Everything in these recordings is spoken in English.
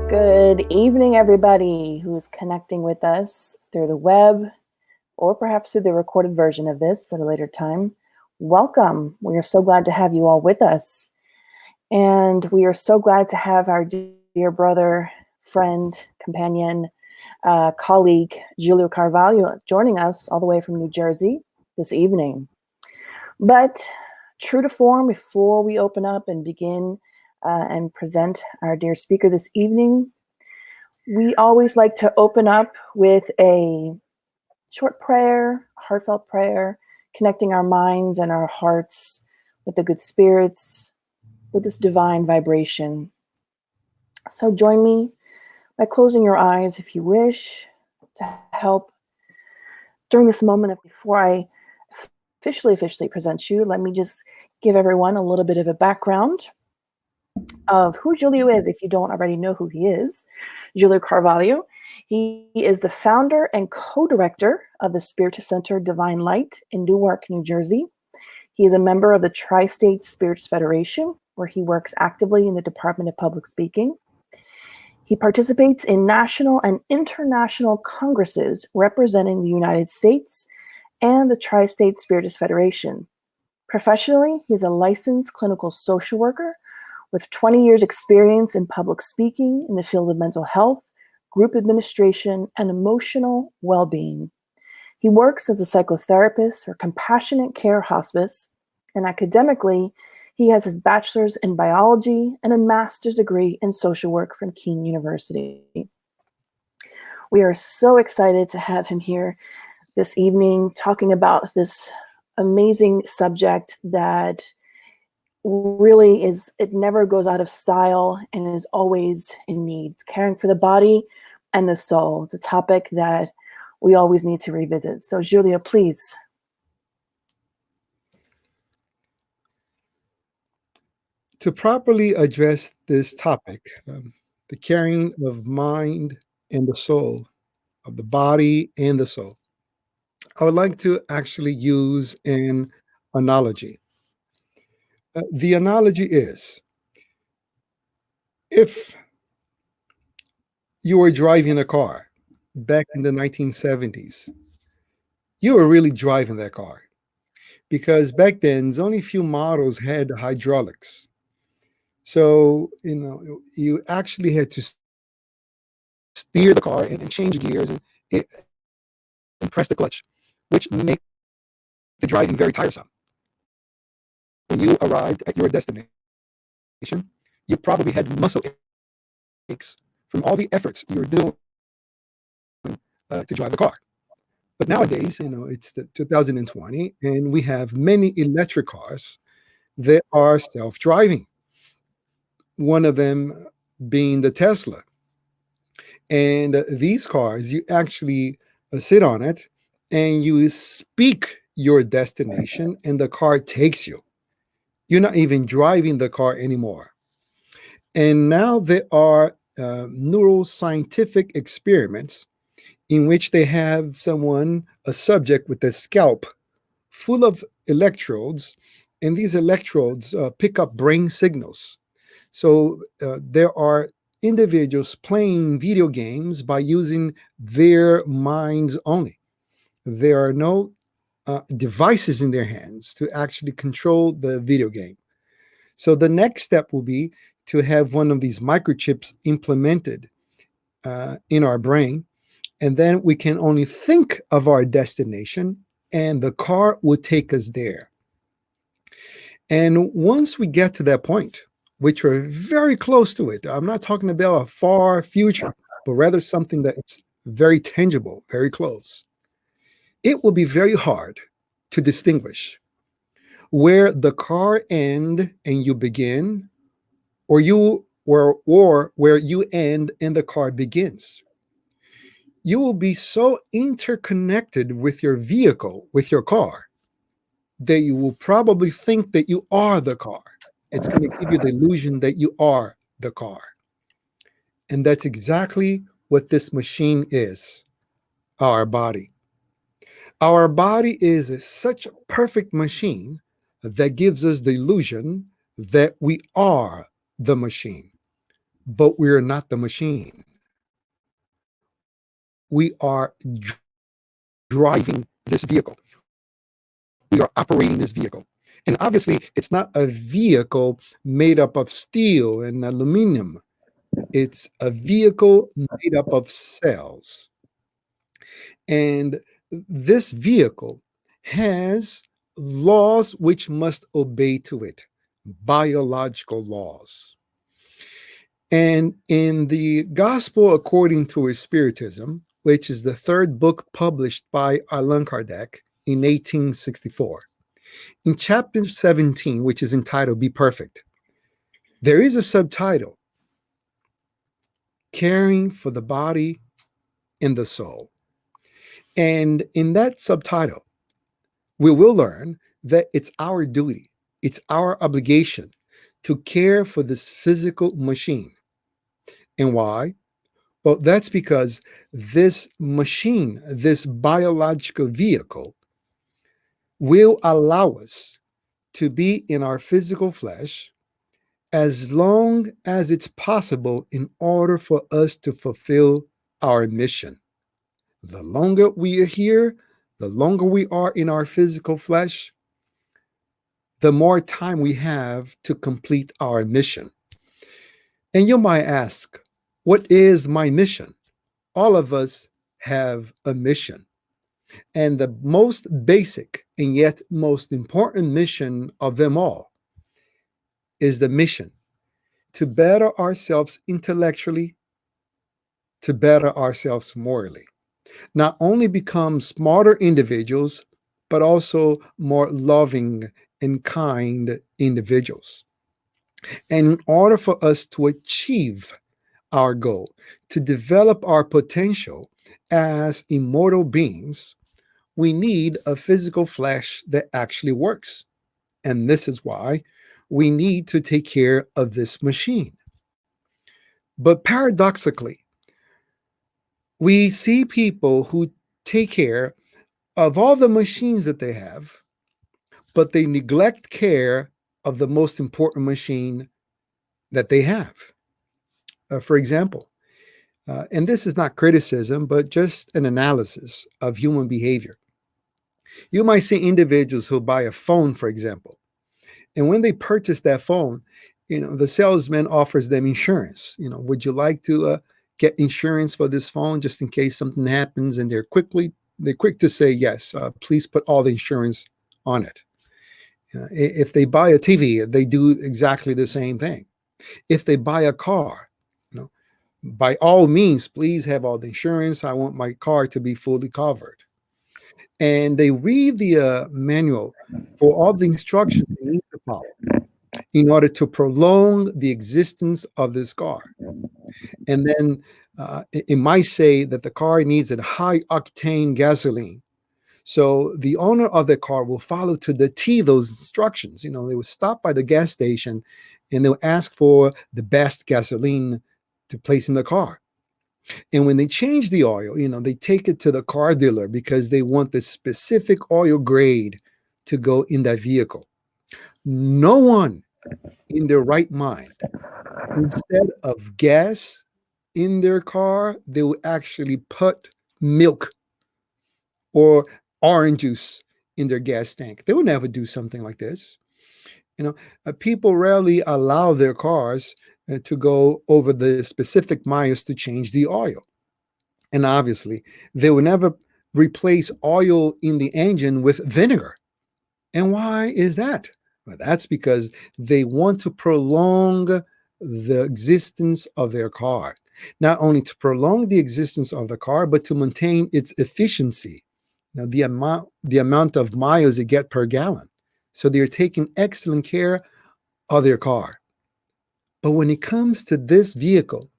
Good evening, everybody who's connecting with us through the web or perhaps through the recorded version of this at a later time. Welcome. We are so glad to have you all with us. And we are so glad to have our dear brother, friend, companion, colleague, Julio Carvalho, joining us all the way from New Jersey this evening. But true to form, before we open up and begin and present our dear speaker this evening, we always like to open up with a short prayer, heartfelt prayer, connecting our minds and our hearts with the good spirits, with this divine vibration. So join me by closing your eyes if you wish to help during this moment. Before I officially present you, let me just give everyone a little bit of a background of who Julio is, if you don't already know who he is. Julio Carvalho. He is the founder and co-director of the Spiritist Center Divine Light in Newark, New Jersey. He is a member of the Tri-State Spiritist Federation, where he works actively in the Department of Public Speaking. He participates in national and international congresses representing the United States and the Tri-State Spiritist Federation. Professionally, he's a licensed clinical social worker with 20 years experience in public speaking in the field of mental health, group administration, and emotional well-being. He works as a psychotherapist for compassionate care hospice, and academically, he has his bachelor's in biology and a master's degree in social work from Keene University. We are so excited to have him here this evening talking about this amazing subject that really is, it never goes out of style and is always in need. It's caring for the body and the soul. It's a topic that we always need to revisit. So Julia, please. To properly address this topic, the caring of mind and the soul, of the body and the soul, I would like to actually use an analogy. The analogy is, if you were driving a car back in the 1970s, you were really driving that car, because back then only a few models had hydraulics. So, you actually had to steer the car and change gears and press the clutch, which made the driving very tiresome. When you arrived at your destination, you probably had muscle aches from all the efforts you were doing to drive the car. But nowadays, it's the 2020, and we have many electric cars that are self-driving. One of them being the Tesla. And these cars, you actually sit on it and you speak your destination, and the car takes you. You're not even driving the car anymore. And now there are neuroscientific experiments in which they have a subject with a scalp full of electrodes, and these electrodes pick up brain signals. So there are individuals playing video games by using their minds only. There are no devices in their hands to actually control the video game. So the next step will be to have one of these microchips implemented in our brain, and then we can only think of our destination, and the car will take us there. And once we get to that point, which we're very close to it, I'm not talking about a far future, but rather something that's very tangible, very close, it will be very hard to distinguish where the car ends and you begin, or where you end and the car begins. You will be so interconnected with your vehicle, with your car, that you will probably think that you are the car. It's going to give you the illusion that you are the car. And that's exactly what this machine is, our body. Our body is such a perfect machine that gives us the illusion that we are the machine. but we are not the machine. We are driving this vehicle. We are operating this vehicle. And obviously, it's not a vehicle made up of steel and aluminum. It's a vehicle made up of cells. And this vehicle has laws which must obey to it, biological laws. And in the Gospel According to Spiritism, which is the third book published by Allan Kardec in 1864, in chapter 17, which is entitled Be Perfect, there is a subtitle, Caring for the Body and the Soul. And in that subtitle, we will learn that it's our duty, it's our obligation to care for this physical machine. And why? Well, that's because this machine, this biological vehicle, will allow us to be in our physical flesh as long as it's possible in order for us to fulfill our mission. The longer we are here, the longer we are in our physical flesh, the more time we have to complete our mission. And you might ask, what is my mission? All of us have a mission. And the most basic and yet most important mission of them all is the mission to better ourselves intellectually, to better ourselves morally. Not only become smarter individuals, but also more loving and kind individuals. And in order for us to achieve our goal, to develop our potential as immortal beings, we need a physical flesh that actually works. And this is why we need to take care of this machine. But paradoxically, we see people who take care of all the machines that they have, but they neglect care of the most important machine that they have. For example, and this is not criticism, but just an analysis of human behavior. You might see individuals who buy a phone, for example, and when they purchase that phone, the salesman offers them insurance. Would you like to get insurance for this phone just in case something happens? And they're quick to say yes. Please put all the insurance on it. If they buy a TV, they do exactly the same thing. If they buy a car, by all means, please have all the insurance. I want my car to be fully covered. And they read the manual for all the instructions they need to follow in order to prolong the existence of this car. And then it might say that the car needs a high octane gasoline. So the owner of the car will follow to the T those instructions. They will stop by the gas station and they'll ask for the best gasoline to place in the car. And when they change the oil, they take it to the car dealer because they want the specific oil grade to go in that vehicle. No one in their right mind, instead of gas in their car, they will actually put milk or orange juice in their gas tank. They would never do something like this. People rarely allow their cars to go over the specific miles to change the oil. And obviously, they will never replace oil in the engine with vinegar. And why is that? Well, that's because they want to prolong the existence of their car. Not only to prolong the existence of the car, but to maintain its efficiency. The amount of miles they get per gallon. So they're taking excellent care of their car. But when it comes to this vehicle,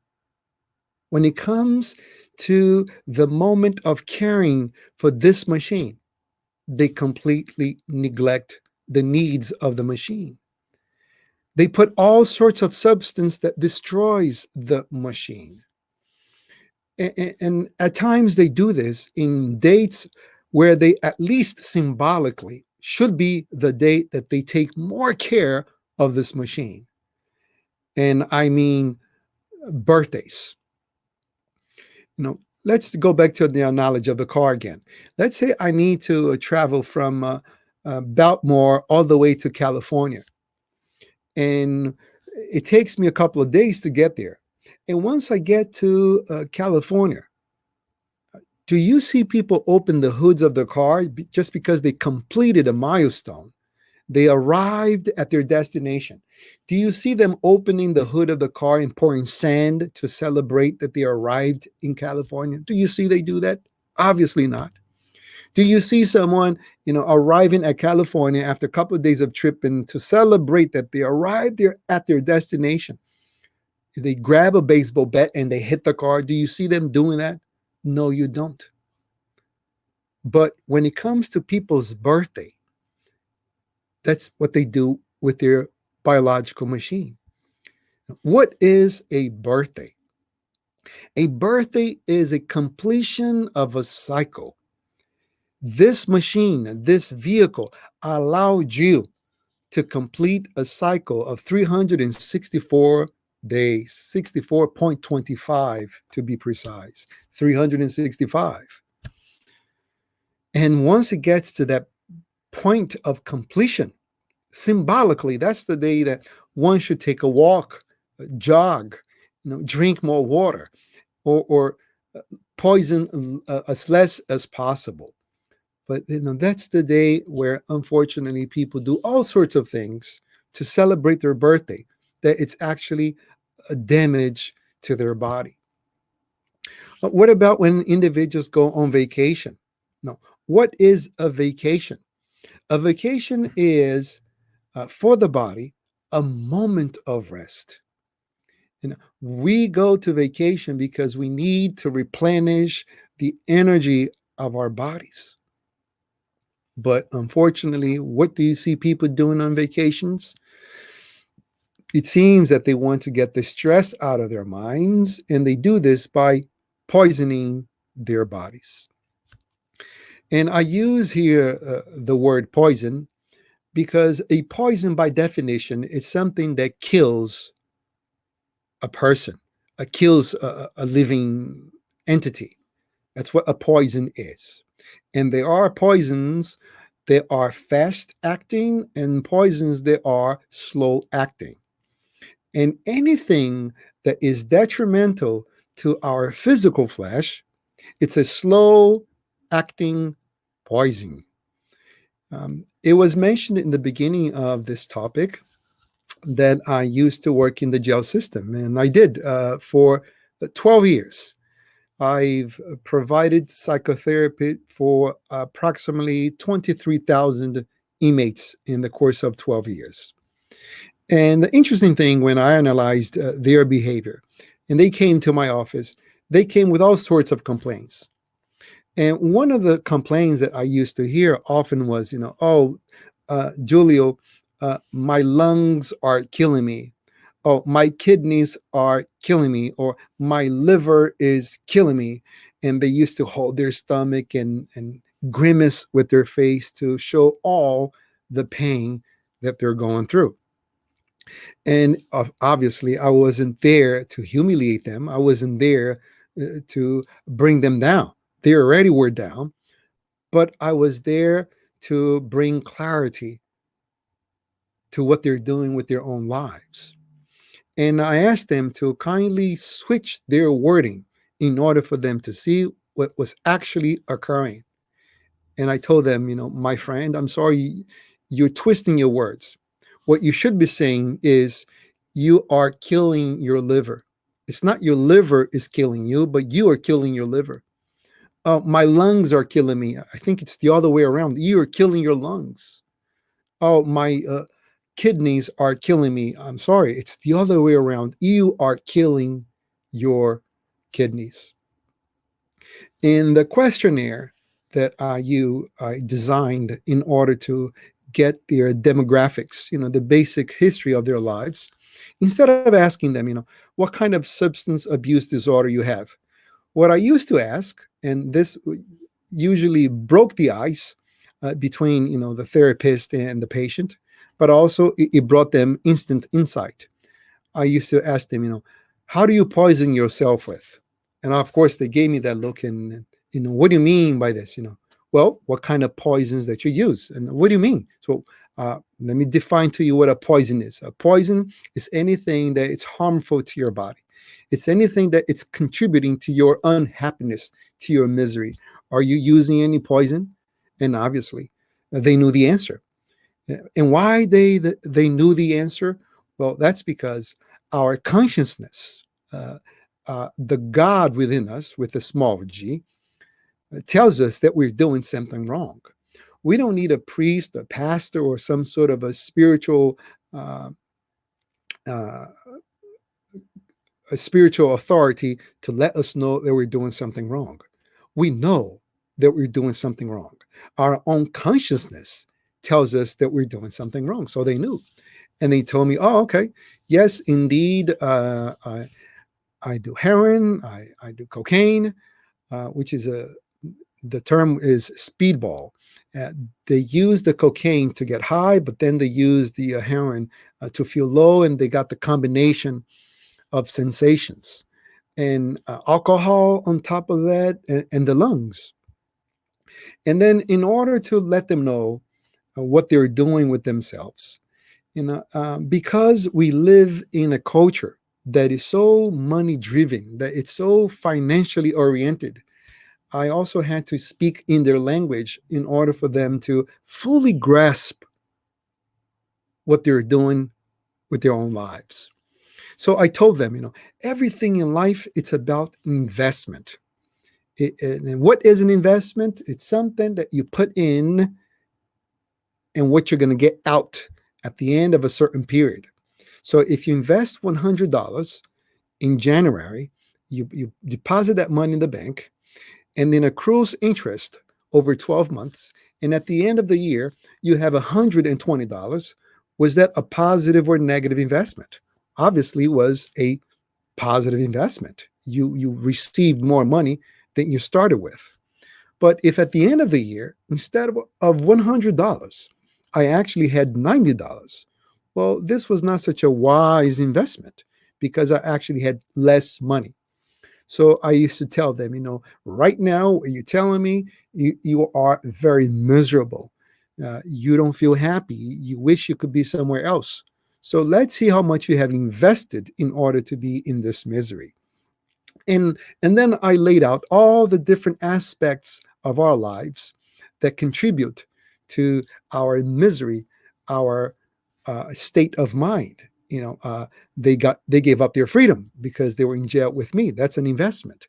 when it comes to the moment of caring for this machine, they completely neglect the needs of the machine. They put all sorts of substance that destroys the machine. And at times they do this in dates where they at least symbolically should be the date that they take more care of this machine. And I mean birthdays. Let's go back to the analogy of the car again. Let's say I need to travel from Baltimore all the way to California, and it takes me a couple of days to get there. And once I get to California, do you see people open the hoods of the car just because they completed a milestone? They arrived at their destination. Do you see them opening the hood of the car and pouring sand to celebrate that they arrived in California? Do you see they do that? Obviously not. Do you see someone, arriving at California after a couple of days of tripping to celebrate that they arrived there at their destination? They grab a baseball bat and they hit the car. Do you see them doing that? No, you don't. But when it comes to people's birthday, that's what they do with their biological machine. What is a birthday? A birthday is a completion of a cycle. This machine, this vehicle, allowed you to complete a cycle of 364 days, 64.25 to be precise, 365. And once it gets to that point of completion, symbolically, that's the day that one should take a walk, jog, drink more water, or poison as less as possible. But that's the day where, unfortunately, people do all sorts of things to celebrate their birthday, that it's actually a damage to their body. But what about when individuals go on vacation? No. What is a vacation? A vacation is, for the body, a moment of rest. We go to vacation because we need to replenish the energy of our bodies. But unfortunately, what do you see people doing on vacations? It seems that they want to get the stress out of their minds, and they do this by poisoning their bodies. And I use here the word poison because a poison, by definition, is something that kills a person, kills a living entity. That's what a poison is. And there are poisons that are fast acting and poisons that are slow acting. And anything that is detrimental to our physical flesh, it's a slow acting poison. It was mentioned in the beginning of this topic that I used to work in the jail system, and I did for 12 years. I've provided psychotherapy for approximately 23,000 inmates in the course of 12 years. And the interesting thing, when I analyzed their behavior, and they came to my office, they came with all sorts of complaints. And one of the complaints that I used to hear often was, Julio, my lungs are killing me. Oh, my kidneys are killing me, or my liver is killing me. And they used to hold their stomach and grimace with their face to show all the pain that they're going through. And obviously, I wasn't there to humiliate them. I wasn't there to bring them down. They already were down, but I was there to bring clarity to what they're doing with their own lives. And I asked them to kindly switch their wording in order for them to see what was actually occurring. And I told them, my friend, I'm sorry, you're twisting your words. What you should be saying is, you are killing your liver. It's not your liver is killing you, but you are killing your liver. My lungs are killing me. I think it's the other way around. You are killing your lungs. Oh, my kidneys are killing me. I'm sorry. It's the other way around. You are killing your kidneys. In the questionnaire that I designed in order to get their demographics, the basic history of their lives, instead of asking them, what kind of substance abuse disorder you have, what I used to ask, and this usually broke the ice between, the therapist and the patient, but also it brought them instant insight. I used to ask them, How do you poison yourself with? And of course, they gave me that look and, what do you mean by this? Well, what kind of poisons that you use? And what do you mean? So let me define to you what a poison is. A poison is anything that it's harmful to your body. It's anything that it's contributing to your unhappiness, to your misery. Are you using any poison? And obviously, they knew the answer. And why they knew the answer? Well, that's because our consciousness, the God within us with a small g, tells us that we're doing something wrong. We don't need a priest, a pastor, or some sort of a spiritual uh, uh, a spiritual authority to let us know that we're doing something wrong. We know that we're doing something wrong. Our own consciousness tells us that we're doing something wrong. So they knew. And they told me, oh, okay, yes, indeed, I do heroin, I do cocaine, which is the term is speedball. Uh, they use the cocaine to get high, but then they use the heroin to feel low, and they got the combination of sensations and alcohol on top of that, and the lungs. And then, in order to let them know what they're doing with themselves, because we live in a culture that is so money driven, that it's so financially oriented, I also had to speak in their language in order for them to fully grasp what they're doing with their own lives. So I told them, everything in life, it's about investment. And what is an investment? It's something that you put in and what you're going to get out at the end of a certain period. So if you invest $100 in January, you deposit that money in the bank, and then accrues interest over 12 months. And at the end of the year, you have $120. Was that a positive or negative investment? Obviously, it was a positive investment. You received more money than you started with. But if at the end of the year, instead of $100, I actually had $90, well, this was not such a wise investment because I actually had less money. So I used to tell them, right now, you're telling me you are very miserable. You don't feel happy. You wish you could be somewhere else. So let's see how much you have invested in order to be in this misery. And then I laid out all the different aspects of our lives that contribute to our misery, our state of mind. They gave up their freedom because they were in jail with me. That's an investment.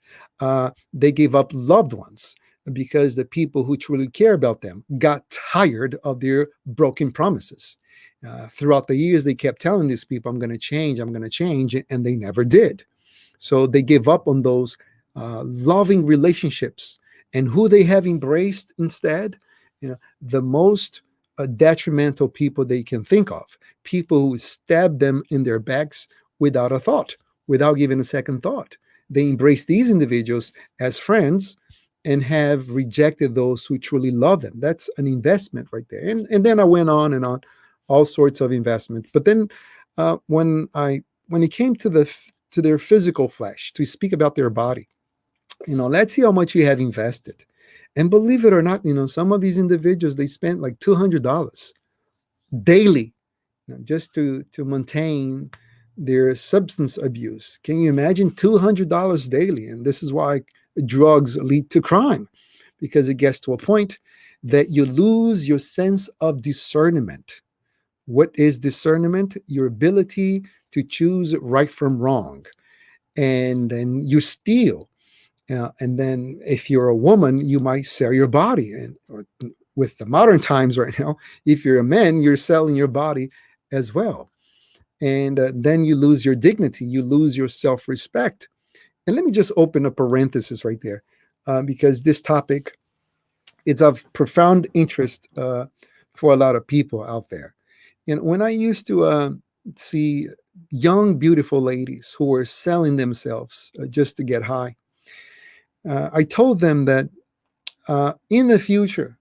They gave up loved ones because the people who truly care about them got tired of their broken promises. Throughout the years, they kept telling these people, I'm going to change, I'm going to change, and they never did. So they gave up on those loving relationships. And who they have embraced instead? The most detrimental people they can think of, people who stab them in their backs without a thought, without giving a second thought. They embrace these individuals as friends and have rejected those who truly love them. That's an investment right there. And then I went on and on, all sorts of investments. But then when it came to their physical flesh, to speak about their body, let's see how much you have invested. And believe it or not, some of these individuals, they spent like $200 daily, just to maintain their substance abuse. Can you imagine $200 daily? And this is why drugs lead to crime, because it gets to a point that you lose your sense of discernment. What is discernment? Your ability to choose right from wrong. And then you steal. And then if you're a woman, you might sell your body. And with the modern times right now, if you're a man, you're selling your body as well. And then you lose your dignity, you lose your self-respect. And let me just open a parenthesis right there, because this topic is of profound interest for a lot of people out there. And when I used to see young, beautiful ladies who were selling themselves just to get high, I told them that in the future,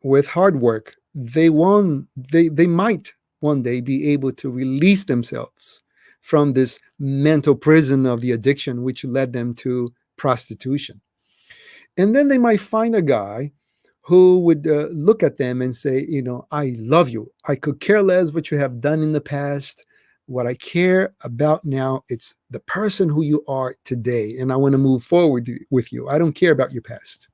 with hard work, they might one day be able to release themselves from this mental prison of the addiction, which led them to prostitution. And then they might find a guy who would look at them and say, I love you. I could care less what you have done in the past. What I care about now, it's the person who you are today. And I want to move forward with you. I don't care about your past.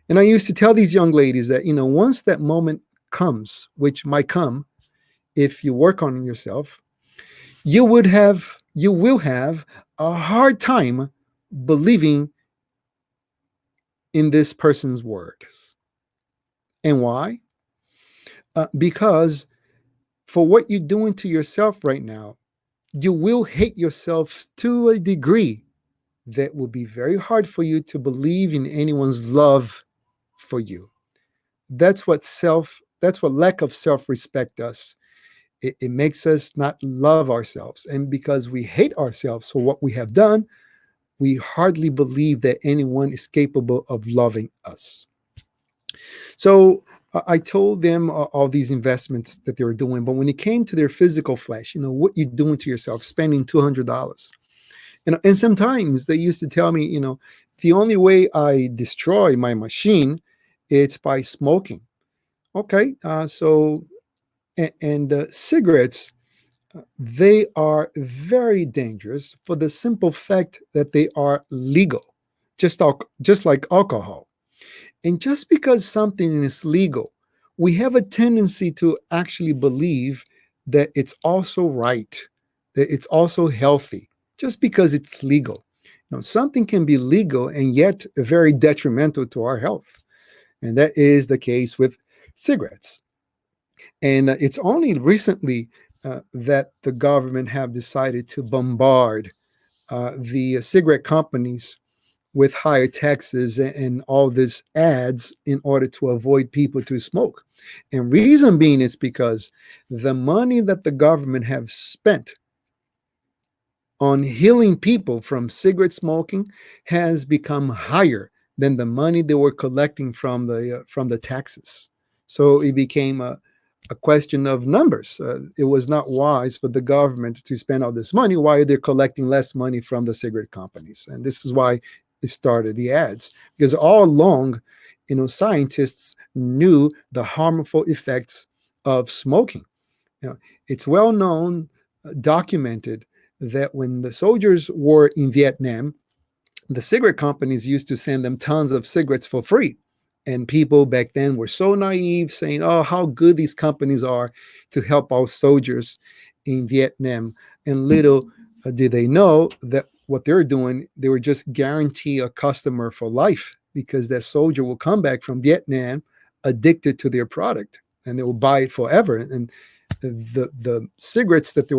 And I used to tell these young ladies that, once that moment comes, which might come if you work on yourself, you will have a hard time believing in this person's words. And why? Because for what you're doing to yourself right now, you will hate yourself to a degree that will be very hard for you to believe in anyone's love for you. That's what lack of self-respect does. It makes us not love ourselves. And because we hate ourselves for what we have done, we hardly believe that anyone is capable of loving us. So I told them all these investments that they were doing, but when it came to their physical flesh, what you're doing to yourself, spending $200. And sometimes they used to tell me, the only way I destroy my machine, it's by smoking. Okay, cigarettes, they are very dangerous for the simple fact that they are legal, just like alcohol. And just because something is legal, we have a tendency to actually believe that it's also right, that it's also healthy, just because it's legal. Something can be legal and yet very detrimental to our health. And that is the case with cigarettes. And it's only recently that the government have decided to bombard the cigarette companies with higher taxes and all these ads in order to avoid people to smoke. And reason being is because the money that the government have spent on healing people from cigarette smoking has become higher than the money they were collecting from the taxes. So it became a question of numbers. It was not wise for the government to spend all this money while they're collecting less money from the cigarette companies. And this is why it started the ads, because all along, scientists knew the harmful effects of smoking. It's well known, documented, that when the soldiers were in Vietnam, the cigarette companies used to send them tons of cigarettes for free. And people back then were so naive, saying, oh, how good these companies are to help our soldiers in Vietnam. And little did they know that what they were doing, they were just guarantee a customer for life, because that soldier will come back from Vietnam addicted to their product and they will buy it forever. And the cigarettes that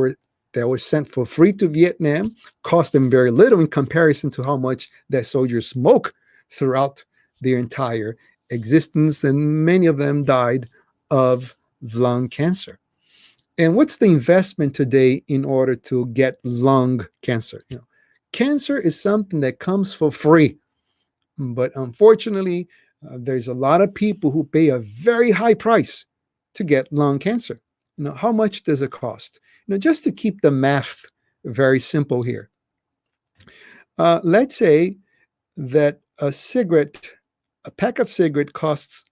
were sent for free to Vietnam cost them very little in comparison to how much that soldiers smoke throughout their entire existence, and many of them died of lung cancer. And what's the investment today in order to get lung cancer? Cancer is something that comes for free, but unfortunately, there's a lot of people who pay a very high price to get lung cancer. How much does it cost? Just to keep the math very simple here. Let's say that a pack of cigarette costs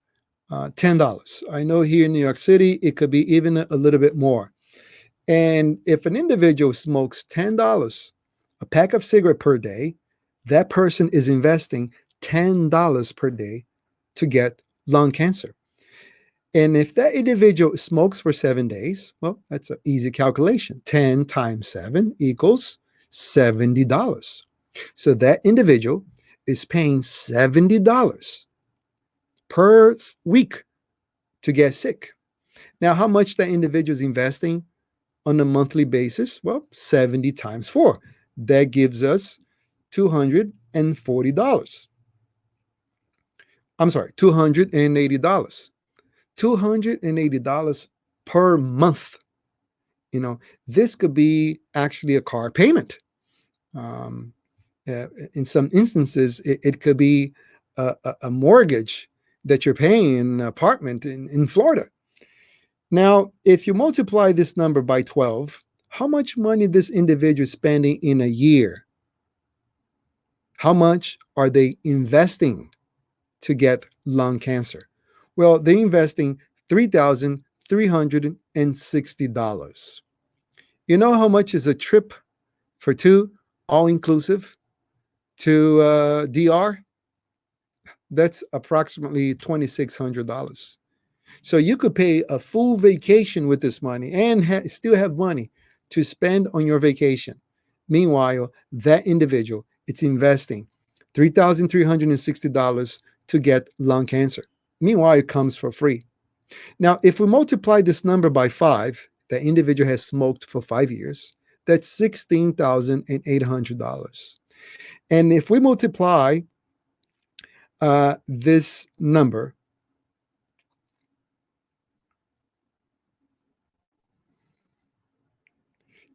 $10. I know here in New York City, it could be even a little bit more. And if an individual smokes $10 a pack of cigarette per day, that person is investing $10 per day to get lung cancer. And if that individual smokes for 7 days, well, that's an easy calculation. 10 times 7 equals $70. So that individual is paying $70 per week to get sick. Now, how much that individual is investing on a monthly basis? Well, 70 times 4. That gives us $240. I'm sorry, $280. $280 per month. This could be actually a car payment. In some instances, it could be a mortgage that you're paying in an apartment in Florida. Now, if you multiply this number by 12, how much money this individual is spending in a year? How much are they investing to get lung cancer? Well, they're investing $3,360. You know how much is a trip for two, all inclusive, to DR? That's approximately $2,600. So you could pay a full vacation with this money and still have money to spend on your vacation. Meanwhile, that individual, it's investing $3,360 to get lung cancer. Meanwhile, it comes for free. Now, if we multiply this number by five, the individual has smoked for 5 years, that's $16,800. And if we multiply this number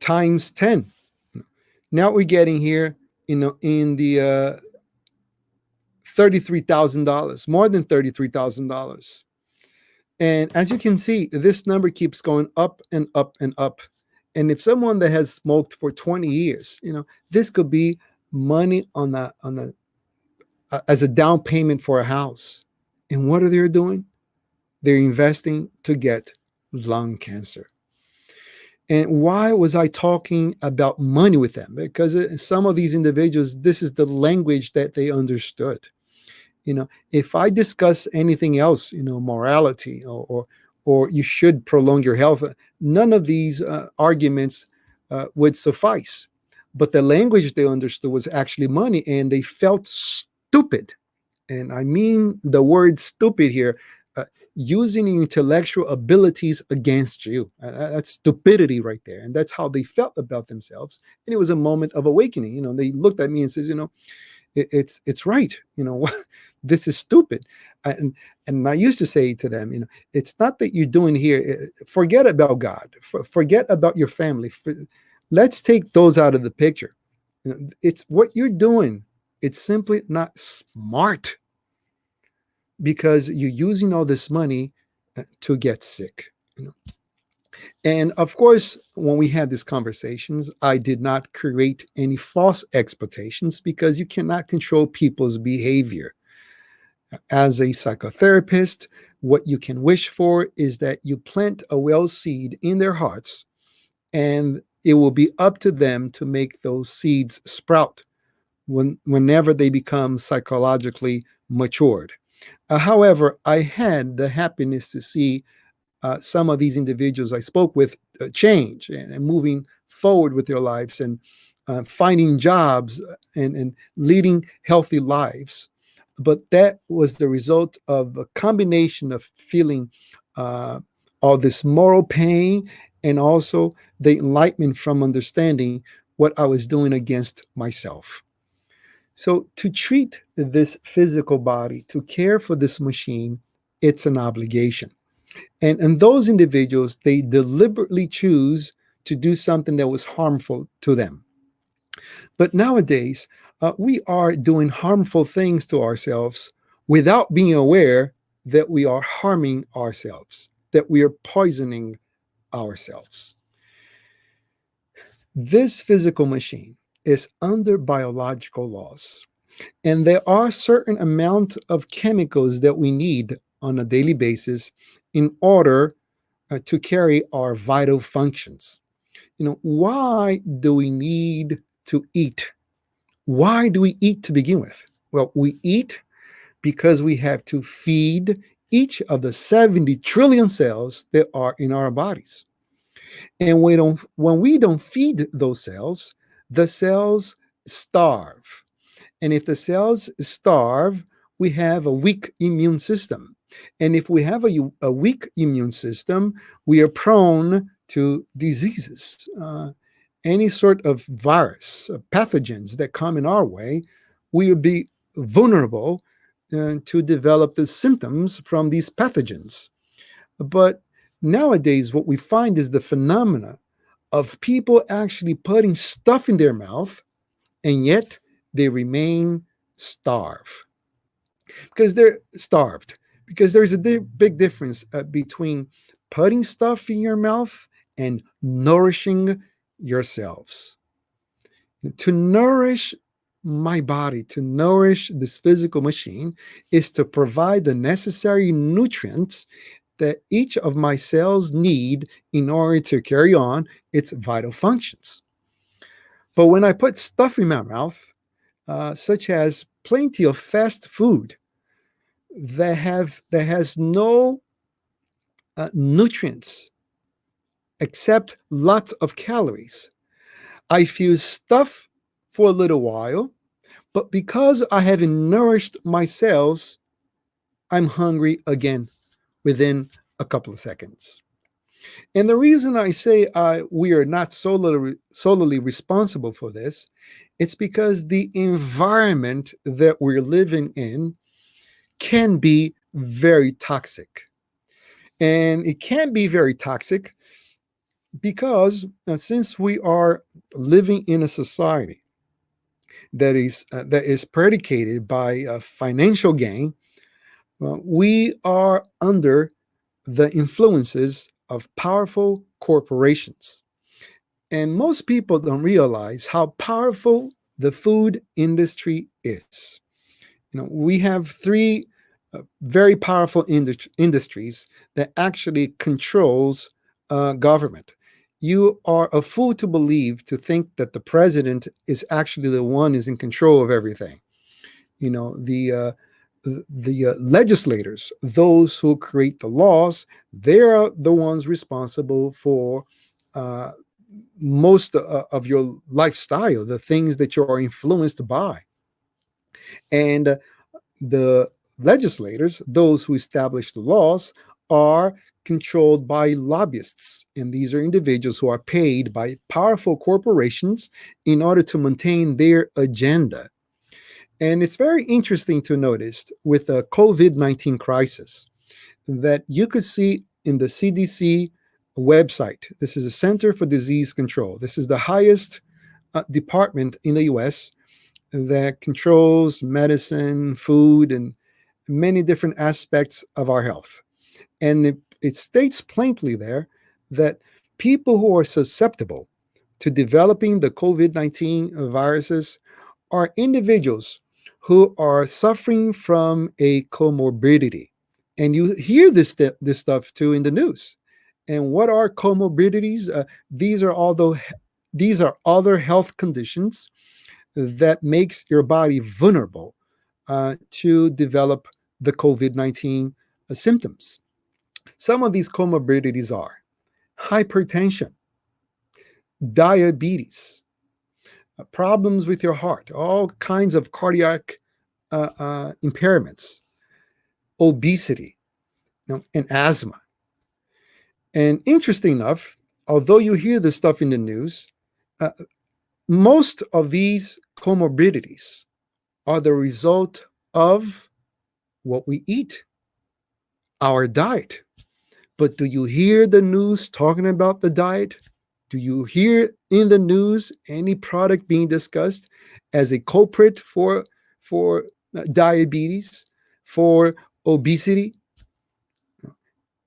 times 10, now we're getting here, in the $33,000, more than $33,000. And as you can see, this number keeps going up and up and up. And if someone that has smoked for 20 years, this could be money as a down payment for a house. And what are they doing? They're investing to get lung cancer. And why was I talking about money with them? Because some of these individuals, this is the language that they understood. If I discuss anything else, morality, or you should prolong your health, none of these arguments would suffice. But the language they understood was actually money, and they felt stupid. And I mean the word stupid here, using your intellectual abilities against you. That's stupidity right there. And that's how they felt about themselves. And it was a moment of awakening. They looked at me and says, it's right. This is stupid. And I used to say to them, it's not that you're doing here. Forget about God. Forget about your family. Let's take those out of the picture. It's what you're doing. It's simply not smart, because you're using all this money to get sick. And of course, when we had these conversations, I did not create any false expectations, because you cannot control people's behavior. As a psychotherapist, what you can wish for is that you plant a well seed in their hearts, and it will be up to them to make those seeds sprout whenever they become psychologically matured. However, I had the happiness to see some of these individuals I spoke with change and moving forward with their lives, and finding jobs, and leading healthy lives. But that was the result of a combination of feeling all this moral pain, and also the enlightenment from understanding what I was doing against myself. So to treat this physical body, to care for this machine, it's an obligation. And those individuals, they deliberately choose to do something that was harmful to them. But nowadays, we are doing harmful things to ourselves without being aware that we are harming ourselves, that we are poisoning ourselves. This physical machine is under biological laws. And there are certain amount of chemicals that we need on a daily basis in order to carry our vital functions. Why do we need to eat? Why do we eat to begin with? Well, we eat because we have to feed each of the 70 trillion cells that are in our bodies. And when we don't feed those cells, the cells starve. And if the cells starve, we have a weak immune system. And if we have a weak immune system, we are prone to diseases. Any sort of virus, pathogens that come in our way, we would be vulnerable to develop the symptoms from these pathogens. But nowadays, what we find is the phenomena of people actually putting stuff in their mouth, and yet they remain starved. Because they're starved. Because there's a big difference between putting stuff in your mouth and nourishing yourselves. To nourish my body, to nourish this physical machine, is to provide the necessary nutrients that each of my cells need in order to carry on its vital functions. But when I put stuff in my mouth, such as plenty of fast food that has no nutrients except lots of calories, I feel stuff for a little while, but because I haven't nourished my cells, I'm hungry again within a couple of seconds. And the reason I say we are not solely responsible for this, it's because the environment that we're living in can be very toxic. And it can be very toxic because since we are living in a society that is predicated by financial gain, we are under the influences of powerful corporations. And most people don't realize how powerful the food industry is. We have three very powerful industries that actually controls government. You are a fool to believe to think that the president is actually the one is in control of everything. You know, the legislators, those who create the laws, they are the ones responsible for uh, most of your lifestyle, the things that you are influenced by. And the legislators, those who establish the laws, are controlled by lobbyists. And these are individuals who are paid by powerful corporations in order to maintain their agenda. And it's very interesting to notice with the COVID-19 crisis that you could see in the CDC website. This is a Center for Disease Control. This is the highest department in the US that controls medicine, food, and many different aspects of our health. And it states plainly there that people who are susceptible to developing the COVID-19 viruses are individuals who are suffering from a comorbidity. And you hear this stuff too in the news. And what are comorbidities? These are other health conditions that makes your body vulnerable to develop the COVID-19 symptoms. Some of these comorbidities are hypertension, diabetes, problems with your heart, all kinds of cardiac impairments, obesity, and asthma. And interesting enough, although you hear this stuff in the news, uh, most of these comorbidities are the result of what we eat, our diet. But do you hear the news talking about the diet? Do you hear in the news any product being discussed as a culprit for diabetes, for obesity?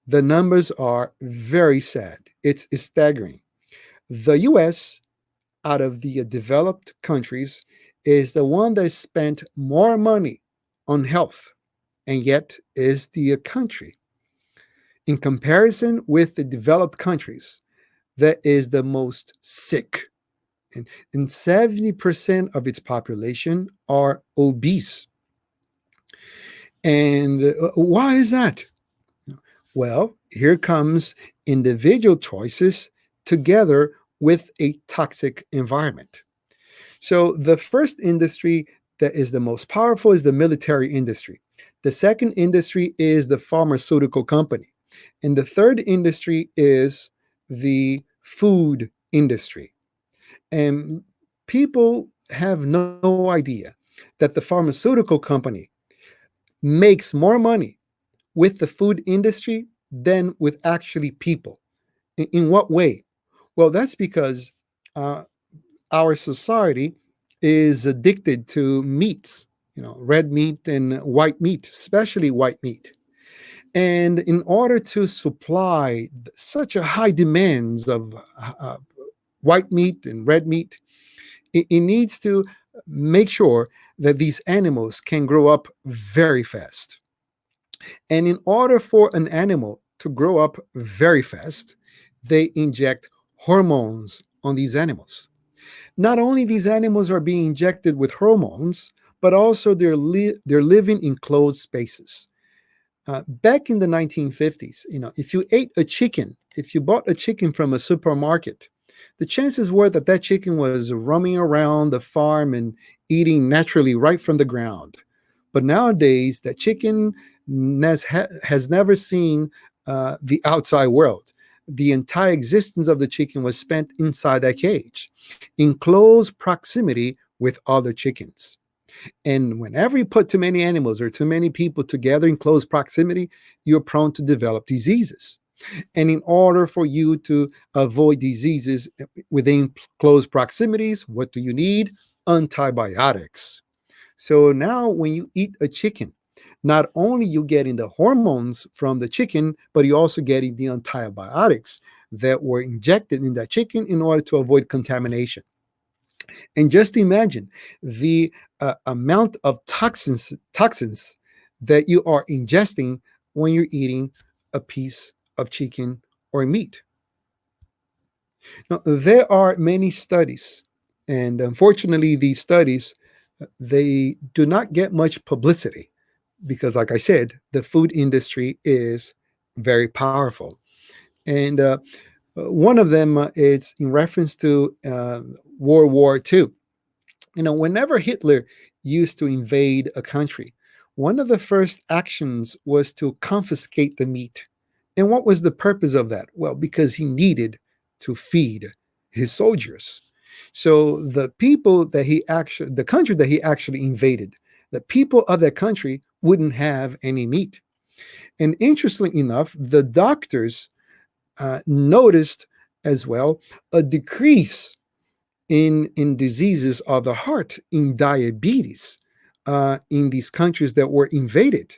The numbers are very sad. It's staggering. The US, out of the developed countries, is the one that spent more money on health, and yet is the country in comparison with the developed countries that is the most sick. And 70% of its population are obese. And why is that? Well, here comes individual choices together with a toxic environment. So the first industry that is the most powerful is the military industry. The second industry is the pharmaceutical company. And the third industry is the food industry. And people have no idea that the pharmaceutical company makes more money with the food industry than with actually people. In what way? Well, that's because uh, our society is addicted to meats, red meat and white meat, especially white meat. And in order to supply such a high demands of white meat and red meat. It needs to make sure that these animals can grow up very fast. And in order for an animal to grow up very fast, they inject hormones on these animals. Not only these animals are being injected with hormones, but also they're living in closed spaces. Back in the 1950s, if you ate a chicken, if you bought a chicken from a supermarket, the chances were that that chicken was roaming around the farm and eating naturally right from the ground. But nowadays, that chicken has never seen the outside world. The entire existence of the chicken was spent inside that cage, in close proximity with other chickens. And whenever you put too many animals or too many people together in close proximity, you're prone to develop diseases. And in order for you to avoid diseases within close proximities, what do you need? Antibiotics. So now when you eat a chicken, not only you getting the hormones from the chicken, but you also getting the antibiotics that were injected in that chicken in order to avoid contamination. And just imagine the amount of toxins that you are ingesting when you're eating a piece of chicken or meat. Now, there are many studies, and unfortunately, these studies they do not get much publicity because, like I said, the food industry is very powerful. And one of them is in reference to World War II. Whenever Hitler used to invade a country, one of the first actions was to confiscate the meat. And what was the purpose of that? Well, because he needed to feed his soldiers. So the country that he actually invaded, the people of that country wouldn't have any meat. And interestingly enough, the doctors noticed as well a decrease in diseases of the heart, in diabetes, in these countries that were invaded.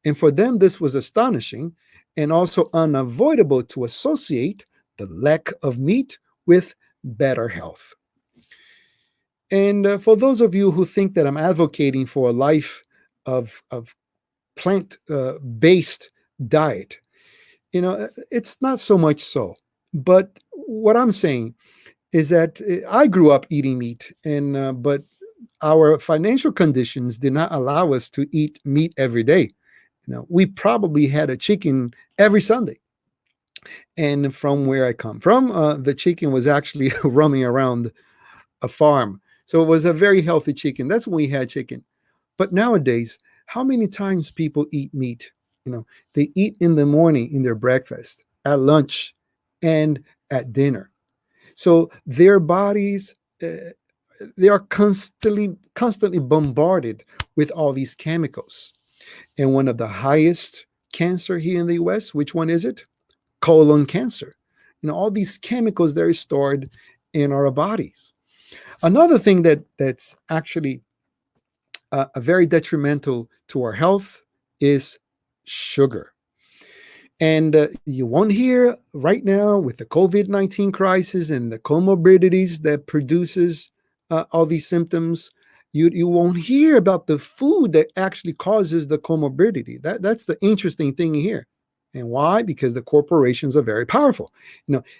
And for them, this was astonishing and also unavoidable to associate the lack of meat with better health. And for those of you who think that I'm advocating for a life of plant based diet, it's not so much so. But what I'm saying is that I grew up eating meat, and but our financial conditions did not allow us to eat meat every day. We probably had a chicken every Sunday. And from where I come from, the chicken was actually roaming around a farm. So it was a very healthy chicken. That's when we had chicken. But nowadays, how many times people eat meat? They eat in the morning in their breakfast, at lunch, and at dinner. So their bodies, they are constantly bombarded with all these chemicals. And one of the highest cancer here in the US, which one is it? Colon cancer. All these chemicals that are stored in our bodies. Another thing that's actually very detrimental to our health is sugar. And you won't hear right now with the COVID-19 crisis and the comorbidities that produces all these symptoms, you won't hear about the food that actually causes the comorbidity. That's the interesting thing here. And why? Because the corporations are very powerful.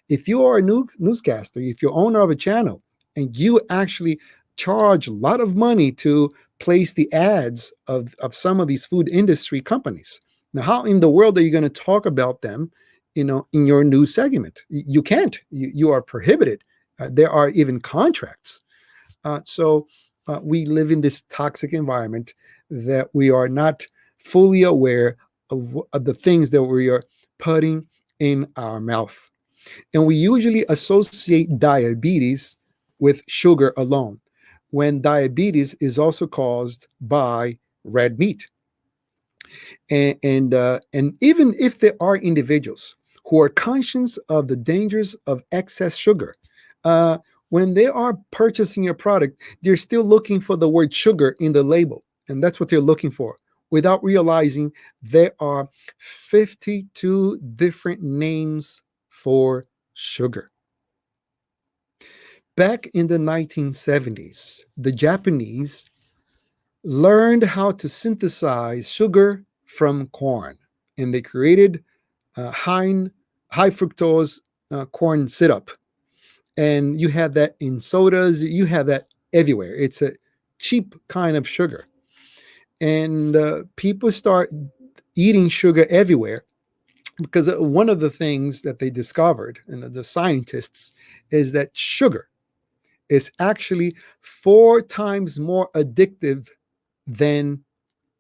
If you are a newscaster, if you're owner of a channel, and you actually charge a lot of money to place the ads of some of these food industry companies, now, how in the world are you going to talk about them, in your news segment? You can't. You are prohibited. There are even contracts. So we live in this toxic environment that we are not fully aware of the things that we are putting in our mouth. And we usually associate diabetes with sugar alone, when diabetes is also caused by red meat. And even if there are individuals who are conscious of the dangers of excess sugar, when they are purchasing your product, they're still looking for the word sugar in the label, and that's what they're looking for, without realizing there are 52 different names for sugar. Back in the 1970s, the Japanese learned how to synthesize sugar from corn, and they created high, high fructose corn syrup. And you have that in sodas, you have that everywhere. It's a cheap kind of sugar. And people start eating sugar everywhere because one of the things that they discovered, and the scientists, is that sugar is actually 4 times more addictive than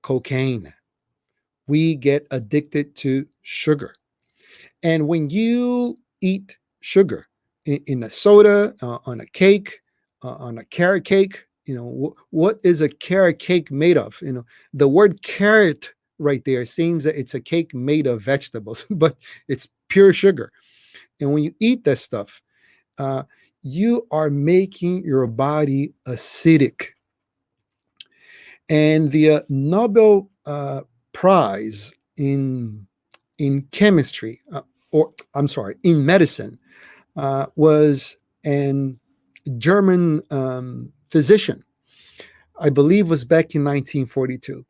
cocaine. We get addicted to sugar. And when you eat sugar in a soda, on a cake, on a carrot cake, what is a carrot cake made of? The word carrot right there seems that it's a cake made of vegetables, but it's pure sugar. And when you eat that stuff, uh, you are making your body acidic. And the Nobel Prize in chemistry, or I'm sorry, in medicine, was an German physician. I believe was back in 1942,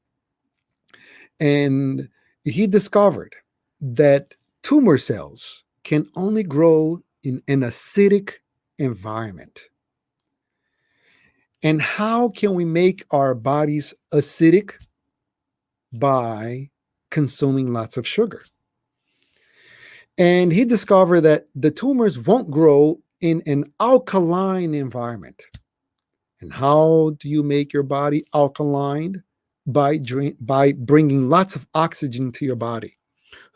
and he discovered that tumor cells can only grow in an acidic environment. And how can we make our bodies acidic? By consuming lots of sugar. And he discovered that the tumors won't grow in an alkaline environment. And how do you make your body alkaline? By bringing lots of oxygen to your body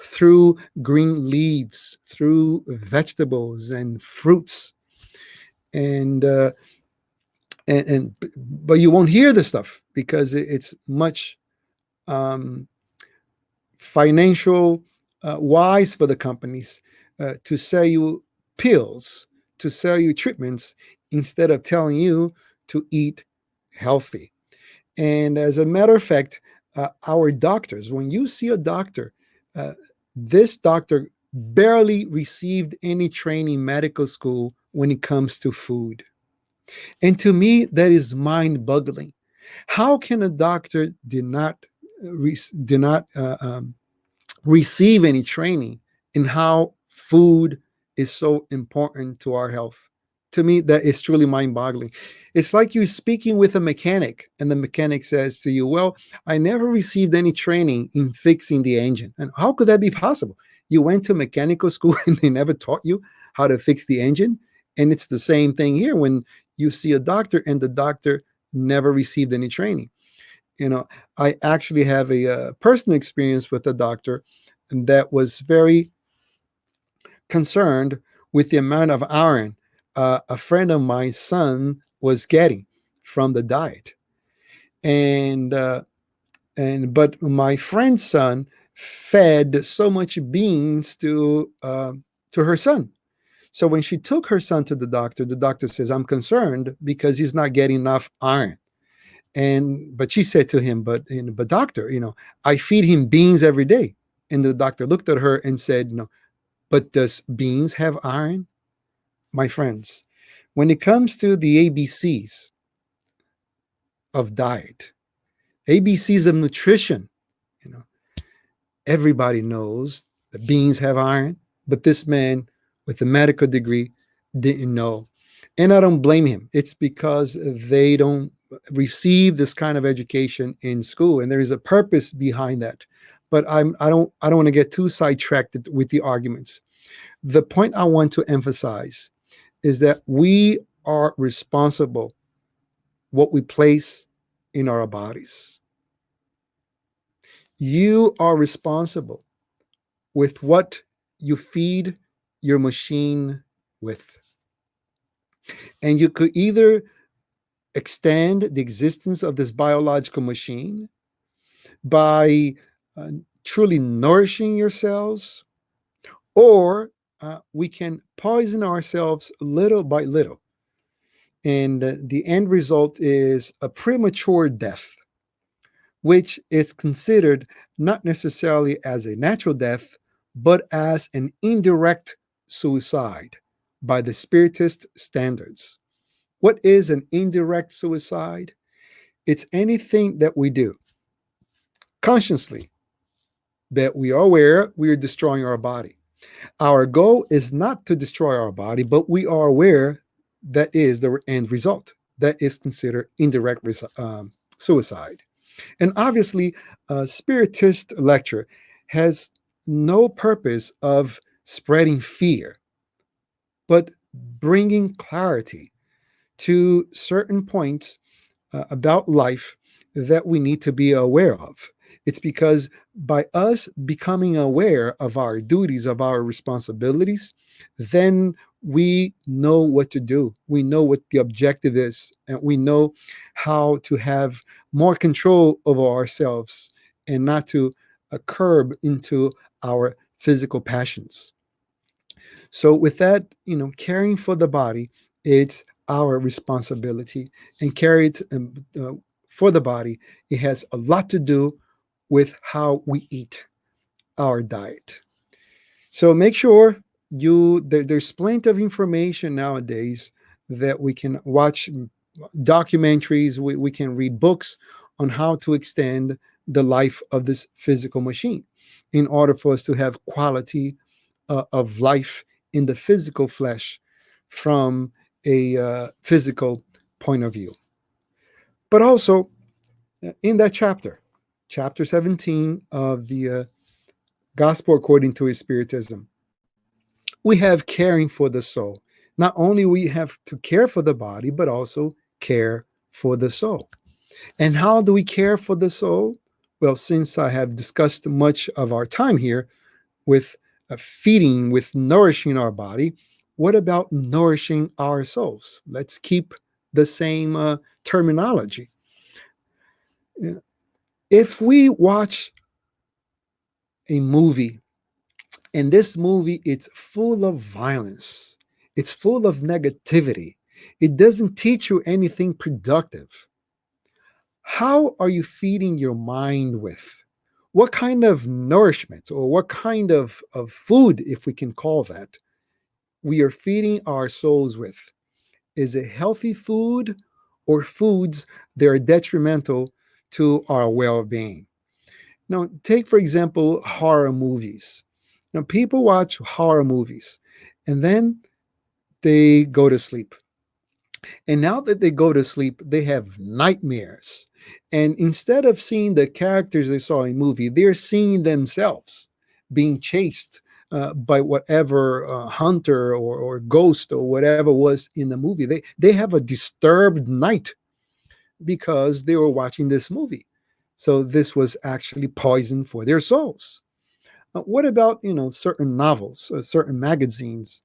through green leaves, through vegetables and fruits. And but you won't hear this stuff because it's much financial wise for the companies to sell you pills, to sell you treatments instead of telling you to eat healthy. And as a matter of fact, our doctors, when you see a doctor, uh, this doctor barely received any training in medical school when it comes to food. And to me, that is mind-boggling. How can a doctor do not receive any training in how food is so important to our health? To me, that is truly mind boggling. It's like you speaking with a mechanic, and the mechanic says to you, well, I never received any training in fixing the engine. And how could that be possible? You went to mechanical school and they never taught you how to fix the engine. And it's the same thing here when you see a doctor and the doctor never received any training. I actually have a personal experience with a doctor that was very concerned with the amount of iron a friend of my son was getting from the diet. And uh, and but my friend's son fed so much beans to her son. So when she took her son to the doctor says, I'm concerned because he's not getting enough iron. And but she said to him, but doctor, I feed him beans every day. And the doctor looked at her and said, but does beans have iron? My friends, when it comes to the ABCs of diet, ABCs of nutrition, you know, everybody knows that beans have iron, but this man with a medical degree didn't know. And I don't blame him. It's because they don't receive this kind of education in school, and there is a purpose behind that. But I don't want to get too sidetracked with the arguments. The point I want to emphasize is that we are responsible what we place in our bodies. You are responsible with what you feed your machine with. And you could either extend the existence of this biological machine by truly nourishing your cells, or we can poison ourselves little by little. And the end result is a premature death, which is considered not necessarily as a natural death, but as an indirect suicide by the Spiritist standards. What is an indirect suicide? It's anything that we do consciously that we are aware we are destroying our body. Our goal is not to destroy our body, but we are aware that is the end result. That is considered indirect suicide. And obviously, a spiritist lecture has no purpose of spreading fear, but bringing clarity to certain points about life that we need to be aware of. It's because by us becoming aware of our duties, of our responsibilities, then we know what to do. We know what the objective is, and we know how to have more control over ourselves and not to curb into our physical passions. So with that, caring for the body, it's our responsibility, and carry it for the body. It has a lot to do with how we eat, our diet. So make sure there's plenty of information nowadays that we can watch documentaries, we can read books on how to extend the life of this physical machine in order for us to have quality of life in the physical flesh from a physical point of view. But also in that chapter 17 of the Gospel according to Spiritism, we have caring for the soul. Not only we have to care for the body, but also care for the soul. And how do we care for the soul? Well, since I have discussed much of our time here with feeding, with nourishing our body, what about nourishing our souls? Let's keep the same terminology. If we watch a movie, and this movie it's full of violence, it's full of negativity, it doesn't teach you anything productive, how are you feeding your mind with? What kind of nourishment, or what kind of food, if we can call that, we are feeding our souls with? Is it healthy food, or foods that are detrimental to our well-being? Now, take for example horror movies. People watch horror movies and then they go to sleep. And now that they go to sleep, they have nightmares. And instead of seeing the characters they saw in the movie, they're seeing themselves being chased by whatever hunter or ghost or whatever was in the movie. They have a disturbed night because they were watching this movie. So this was actually poison for their souls. What about certain novels, certain magazines,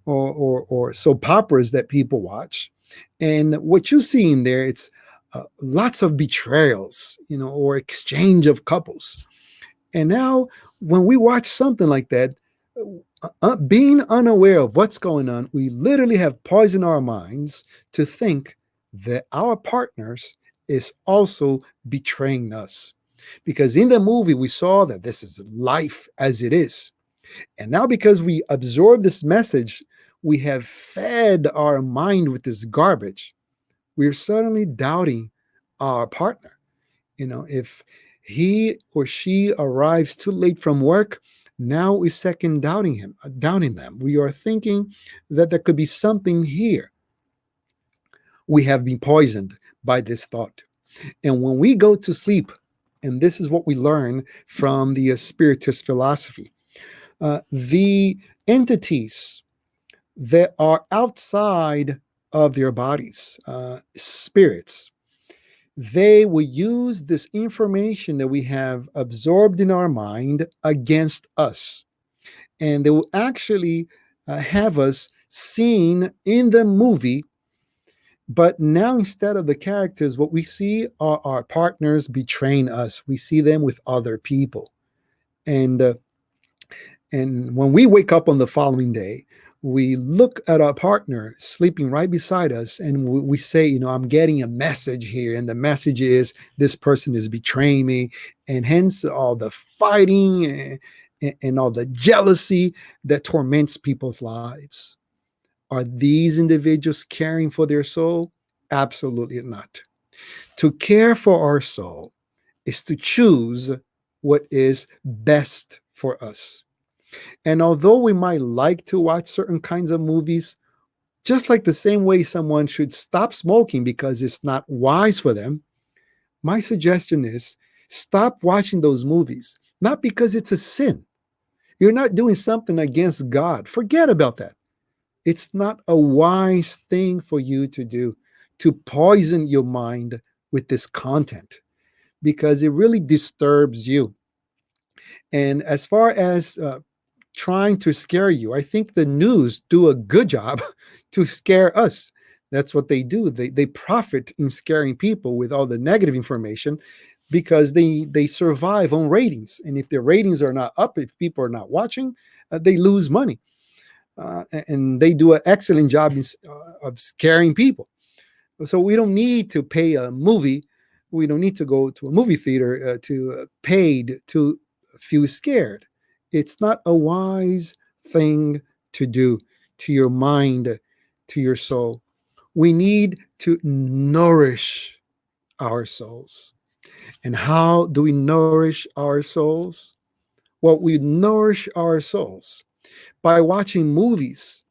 or soap operas that people watch, and what you see in there, it's lots of betrayals, or exchange of couples. And now, when we watch something like that, being unaware of what's going on, we literally have poisoned our minds to think that our partners is also betraying us. Because in the movie, we saw that this is life as it is. And now, because we absorb this message, we have fed our mind with this garbage. We're suddenly doubting our partner. If he or she arrives too late from work, now we second doubting them. We are thinking that there could be something here. We have been poisoned by this thought. And when we go to sleep, and this is what we learn from the Spiritist philosophy, the entities that are outside of their bodies, spirits, they will use this information that we have absorbed in our mind against us. And they will actually have us seen in the movie. But now, instead of the characters, what we see are our partners betraying us. We see them with other people. And when we wake up on the following day, we look at our partner sleeping right beside us, and we say, I'm getting a message here. And the message is this person is betraying me. And hence all the fighting and all the jealousy that torments people's lives. Are these individuals caring for their soul? Absolutely not. To care for our soul is to choose what is best for us. And although we might like to watch certain kinds of movies, just like the same way someone should stop smoking because it's not wise for them, my suggestion is stop watching those movies, not because it's a sin. You're not doing something against God. Forget about that. It's not a wise thing for you to do to poison your mind with this content because it really disturbs you. And as far as trying to scare you, I think the news do a good job to scare us. That's what they do. They profit in scaring people with all the negative information because they survive on ratings. And if their ratings are not up, if people are not watching, they lose money. And they do an excellent job of scaring people. So we don't need to pay a movie. We don't need to go to a movie theater to paid to feel scared. It's not a wise thing to do to your mind, to your soul. We need to nourish our souls. And how do we nourish our souls? Well, we nourish our souls by watching movies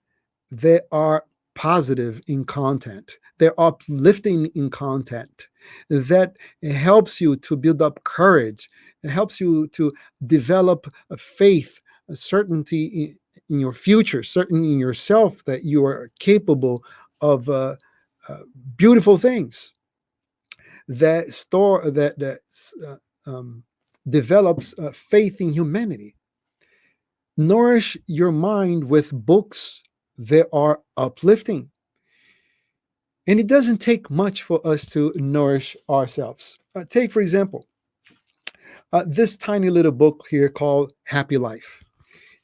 that are positive in content, they're uplifting in content, that helps you to build up courage, it helps you to develop a faith, a certainty in your future, certain in yourself that you are capable of uh, beautiful things that store that develops faith in humanity. Nourish your mind with books that are uplifting. And it doesn't take much for us to nourish ourselves. Take, for example, this tiny little book here called Happy Life.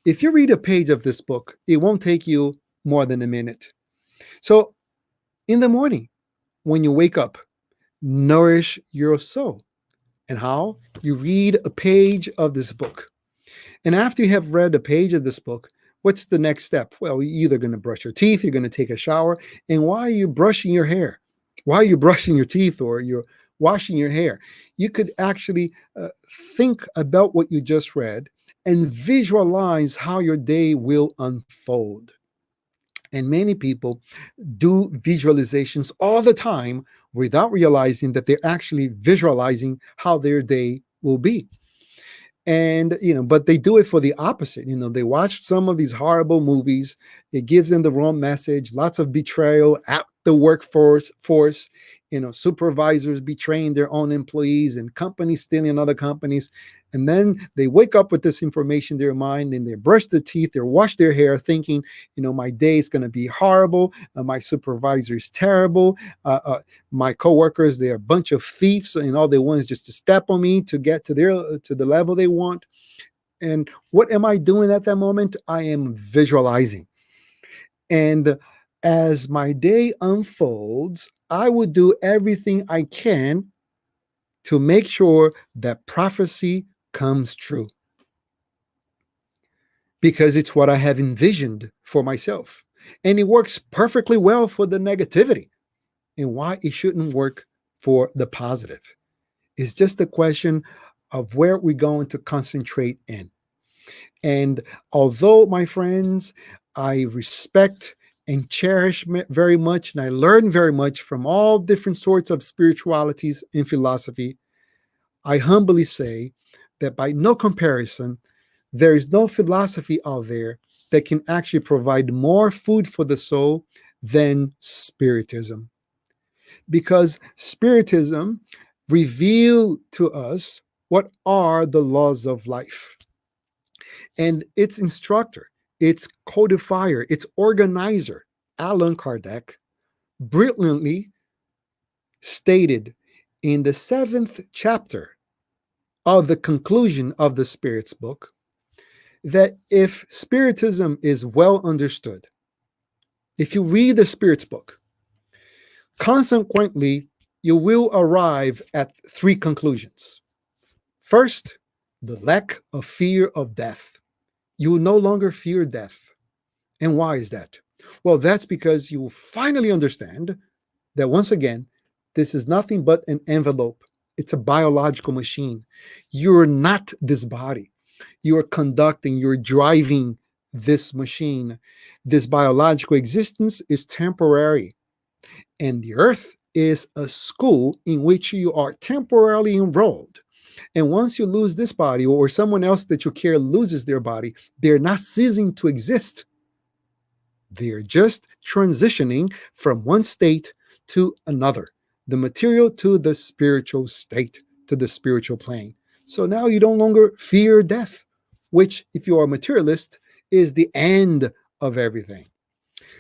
If you read a page of this book, it won't take you more than a minute. So, in the morning, when you wake up, nourish your soul. And how? You read a page of this book. And after you have read a page of this book, what's the next step? Well, you're either going to brush your teeth, you're going to take a shower. And why are you brushing your hair? Why are you brushing your teeth or you're washing your hair? You could actually think about what you just read and visualize how your day will unfold. And many people do visualizations all the time without realizing that they're actually visualizing how their day will be. And but they do it for the opposite. They watch some of these horrible movies. It gives them the wrong message, lots of betrayal at the workforce, supervisors betraying their own employees and companies stealing other companies. And then they wake up with this information in their mind and they brush their teeth, they wash their hair thinking, my day is going to be horrible, my supervisor is terrible, my coworkers, they're a bunch of thieves, and all they want is just to step on me to get to the level they want. And what am I doing at that moment? I am visualizing. And as my day unfolds, I will do everything I can to make sure that prophecy comes true, because it's what I have envisioned for myself. And it works perfectly well for the negativity. And why it shouldn't work for the positive? It's just a question of where we're going to concentrate in. And although, my friends, I respect and cherish very much, and I learn very much from all different sorts of spiritualities and philosophy, I humbly say that by no comparison, there is no philosophy out there that can actually provide more food for the soul than Spiritism. Because Spiritism revealed to us what are the laws of life. And its instructor, its codifier, its organizer, Allan Kardec, brilliantly stated in the 7th chapter of the conclusion of the Spirit's book that if Spiritism is well understood, if you read the Spirit's book, consequently, you will arrive at 3 conclusions. First, the lack of fear of death. You will no longer fear death. And why is that? Well, that's because you will finally understand that once again, this is nothing but an envelope. It's a biological machine. You're not this body. You're conducting, you're driving this machine. This biological existence is temporary, and the earth is a school in which you are temporarily enrolled. And once you lose this body, or someone else that you care loses their body, they're not ceasing to exist. They're just transitioning from one state to another, the material to the spiritual state, to the spiritual plane. So now you no longer fear death, which, if you are a materialist, is the end of everything.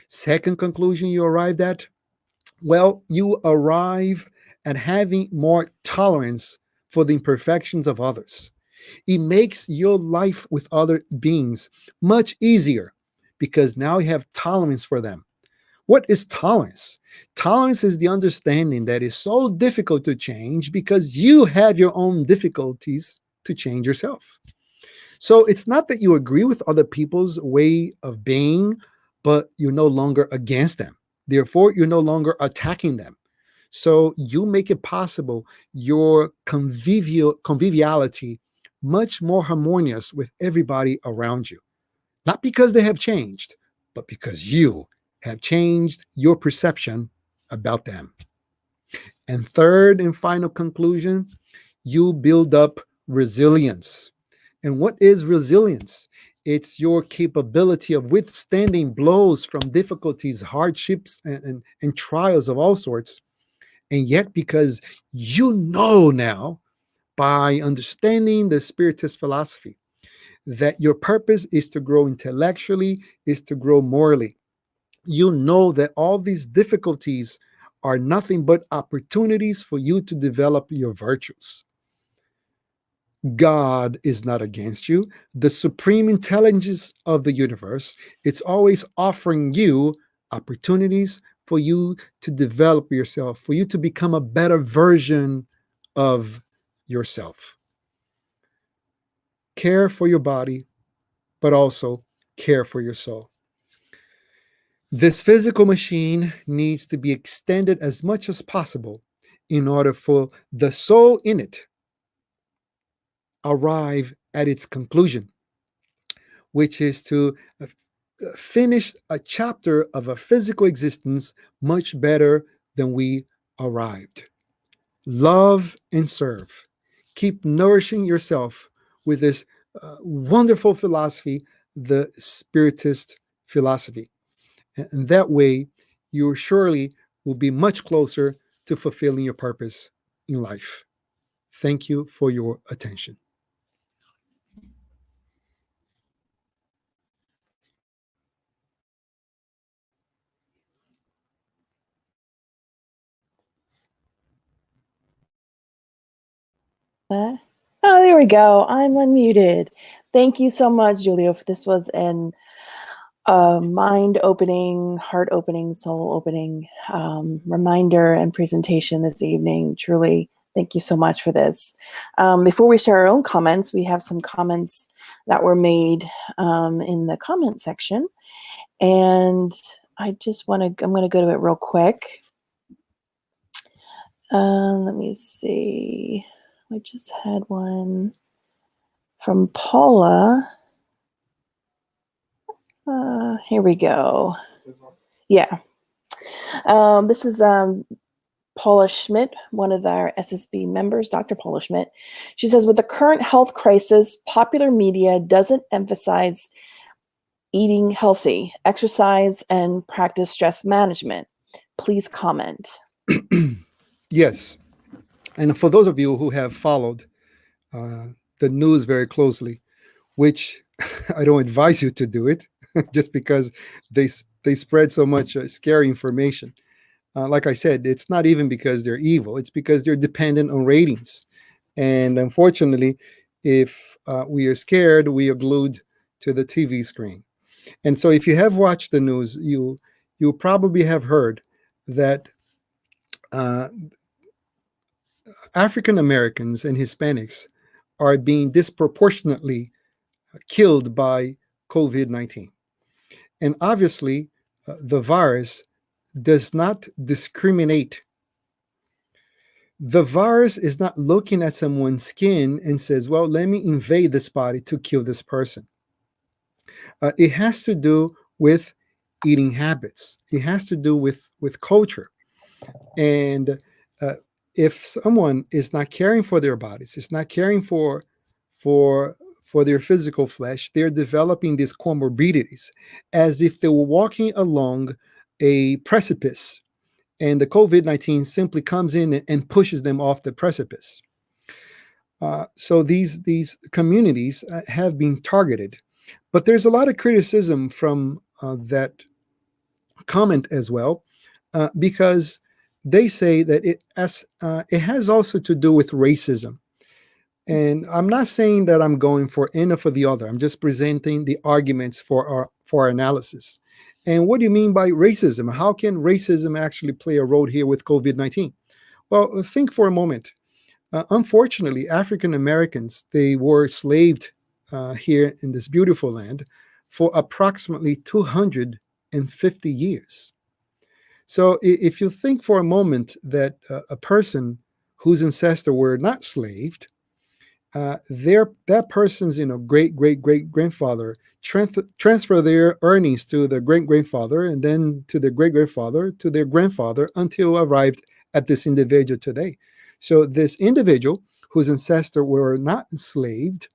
Second conclusion you arrived at, well, you arrive at having more tolerance for the imperfections of others. It makes your life with other beings much easier because now you have tolerance for them. What is tolerance? Tolerance is the understanding that is so difficult to change because you have your own difficulties to change yourself. So it's not that you agree with other people's way of being, but you're no longer against them. Therefore, you're no longer attacking them. So you make it possible your conviviality much more harmonious with everybody around you. Not because they have changed, but because you have changed your perception about them. And third and final conclusion, you build up resilience. And what is resilience? It's your capability of withstanding blows from difficulties, hardships, and trials of all sorts. And yet, because you know now, by understanding the Spiritist philosophy, that your purpose is to grow intellectually, is to grow morally. You know that all these difficulties are nothing but opportunities for you to develop your virtues. God is not against you. The supreme intelligence of the universe, it's always offering you opportunities for you to develop yourself, for you to become a better version of yourself. Care for your body, but also care for your soul. This physical machine needs to be extended as much as possible in order for the soul in it arrive at its conclusion, which is to finish a chapter of a physical existence much better than we arrived. Love and serve. Keep nourishing yourself with this wonderful philosophy, the Spiritist philosophy. And that way, you surely will be much closer to fulfilling your purpose in life. Thank you for your attention. Oh, there we go. I'm unmuted. Thank you so much, Julio. This was an mind-opening, heart-opening, soul-opening reminder and presentation this evening. Truly, thank you so much for this. Before we share our own comments, we have some comments that were made in the comment section. And I just want to, I'm going to go to it real quick. Let me see. I just had one from Paula. Here we go. Yeah. This is Paula Schmidt, one of our SSB members, Dr. Paula Schmidt. She says, with the current health crisis, popular media doesn't emphasize eating healthy, exercise, and practice stress management. Please comment. Yes. And for those of you who have followed the news very closely, which I don't advise you to do it, just because they spread so much scary information. Like I said, it's not even because they're evil; it's because they're dependent on ratings. And unfortunately, if we are scared, we are glued to the TV screen. And so, if you have watched the news, you probably have heard that uh, African Americans and Hispanics are being disproportionately killed by COVID-19. And obviously, the virus does not discriminate. The virus is not looking at someone's skin and says, well, let me invade this body to kill this person. It has to do with eating habits. It has to do with culture. And uh, if someone is not caring for their bodies, is not caring for for their physical flesh, they're developing these comorbidities as if they were walking along a precipice, and the COVID-19 simply comes in and pushes them off the precipice. So these communities have been targeted, but there's a lot of criticism from that comment as well, because they say that it has also to do with racism. And I'm not saying that I'm going for any or for the other. I'm just presenting the arguments for our analysis. And what do you mean by racism? How can racism actually play a role here with COVID-19? Well, think for a moment. Unfortunately, African Americans, they were enslaved here in this beautiful land for approximately 250 years. So if you think for a moment that a person whose ancestors were not slaved, that person's great great great grandfather transfer their earnings to the great grandfather, and then to their great grandfather, to their grandfather, until arrived at this individual today. So this individual whose ancestors were not enslaved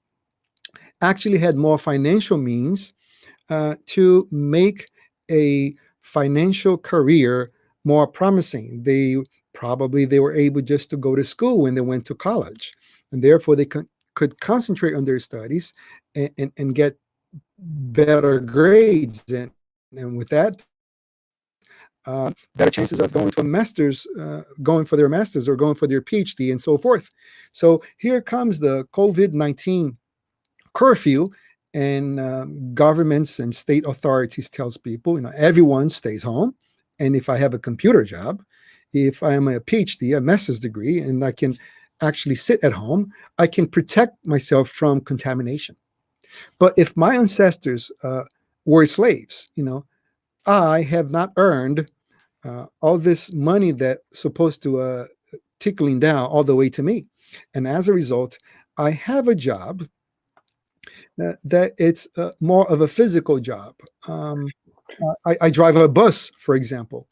actually had more financial means to make a financial career more promising. They were able just to go to school when they went to college, and therefore they could concentrate on their studies and get better grades. And with that, better chances of going to a master's, going for their master's or going for their PhD and so forth. So here comes the COVID-19 curfew, and governments and state authorities tells people, everyone stays home. And if I have a computer job, if I am a PhD, a master's degree, and I can actually sit at home, I can protect myself from contamination. But if my ancestors were slaves, I have not earned all this money that's supposed to tickling down all the way to me. And as a result, I have a job that it's more of a physical job. I drive a bus, for example.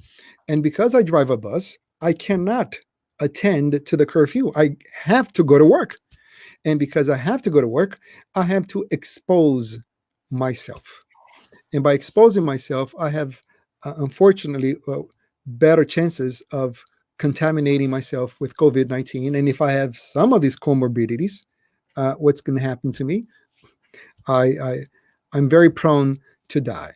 And because I drive a bus, I cannot attend to the curfew. I have to go to work. And because I have to go to work, I have to expose myself. And by exposing myself, I have, unfortunately, better chances of contaminating myself with COVID-19. And if I have some of these comorbidities, what's going to happen to me? I'm very prone to die.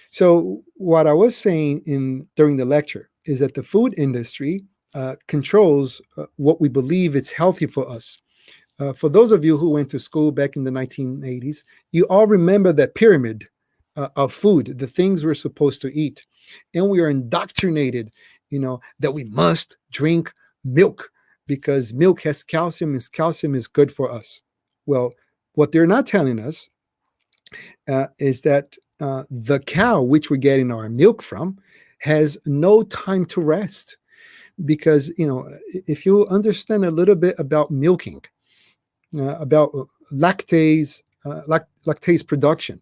So what I was saying during the lecture is that the food industry controls what we believe it's healthy for us. For those of you who went to school back in the 1980s, you all remember that pyramid of food, the things we're supposed to eat. And we are indoctrinated, that we must drink milk because milk has calcium, and calcium is good for us. Well, what they're not telling us is that the cow which we're getting our milk from has no time to rest. Because, if you understand a little bit about milking, about lactase production,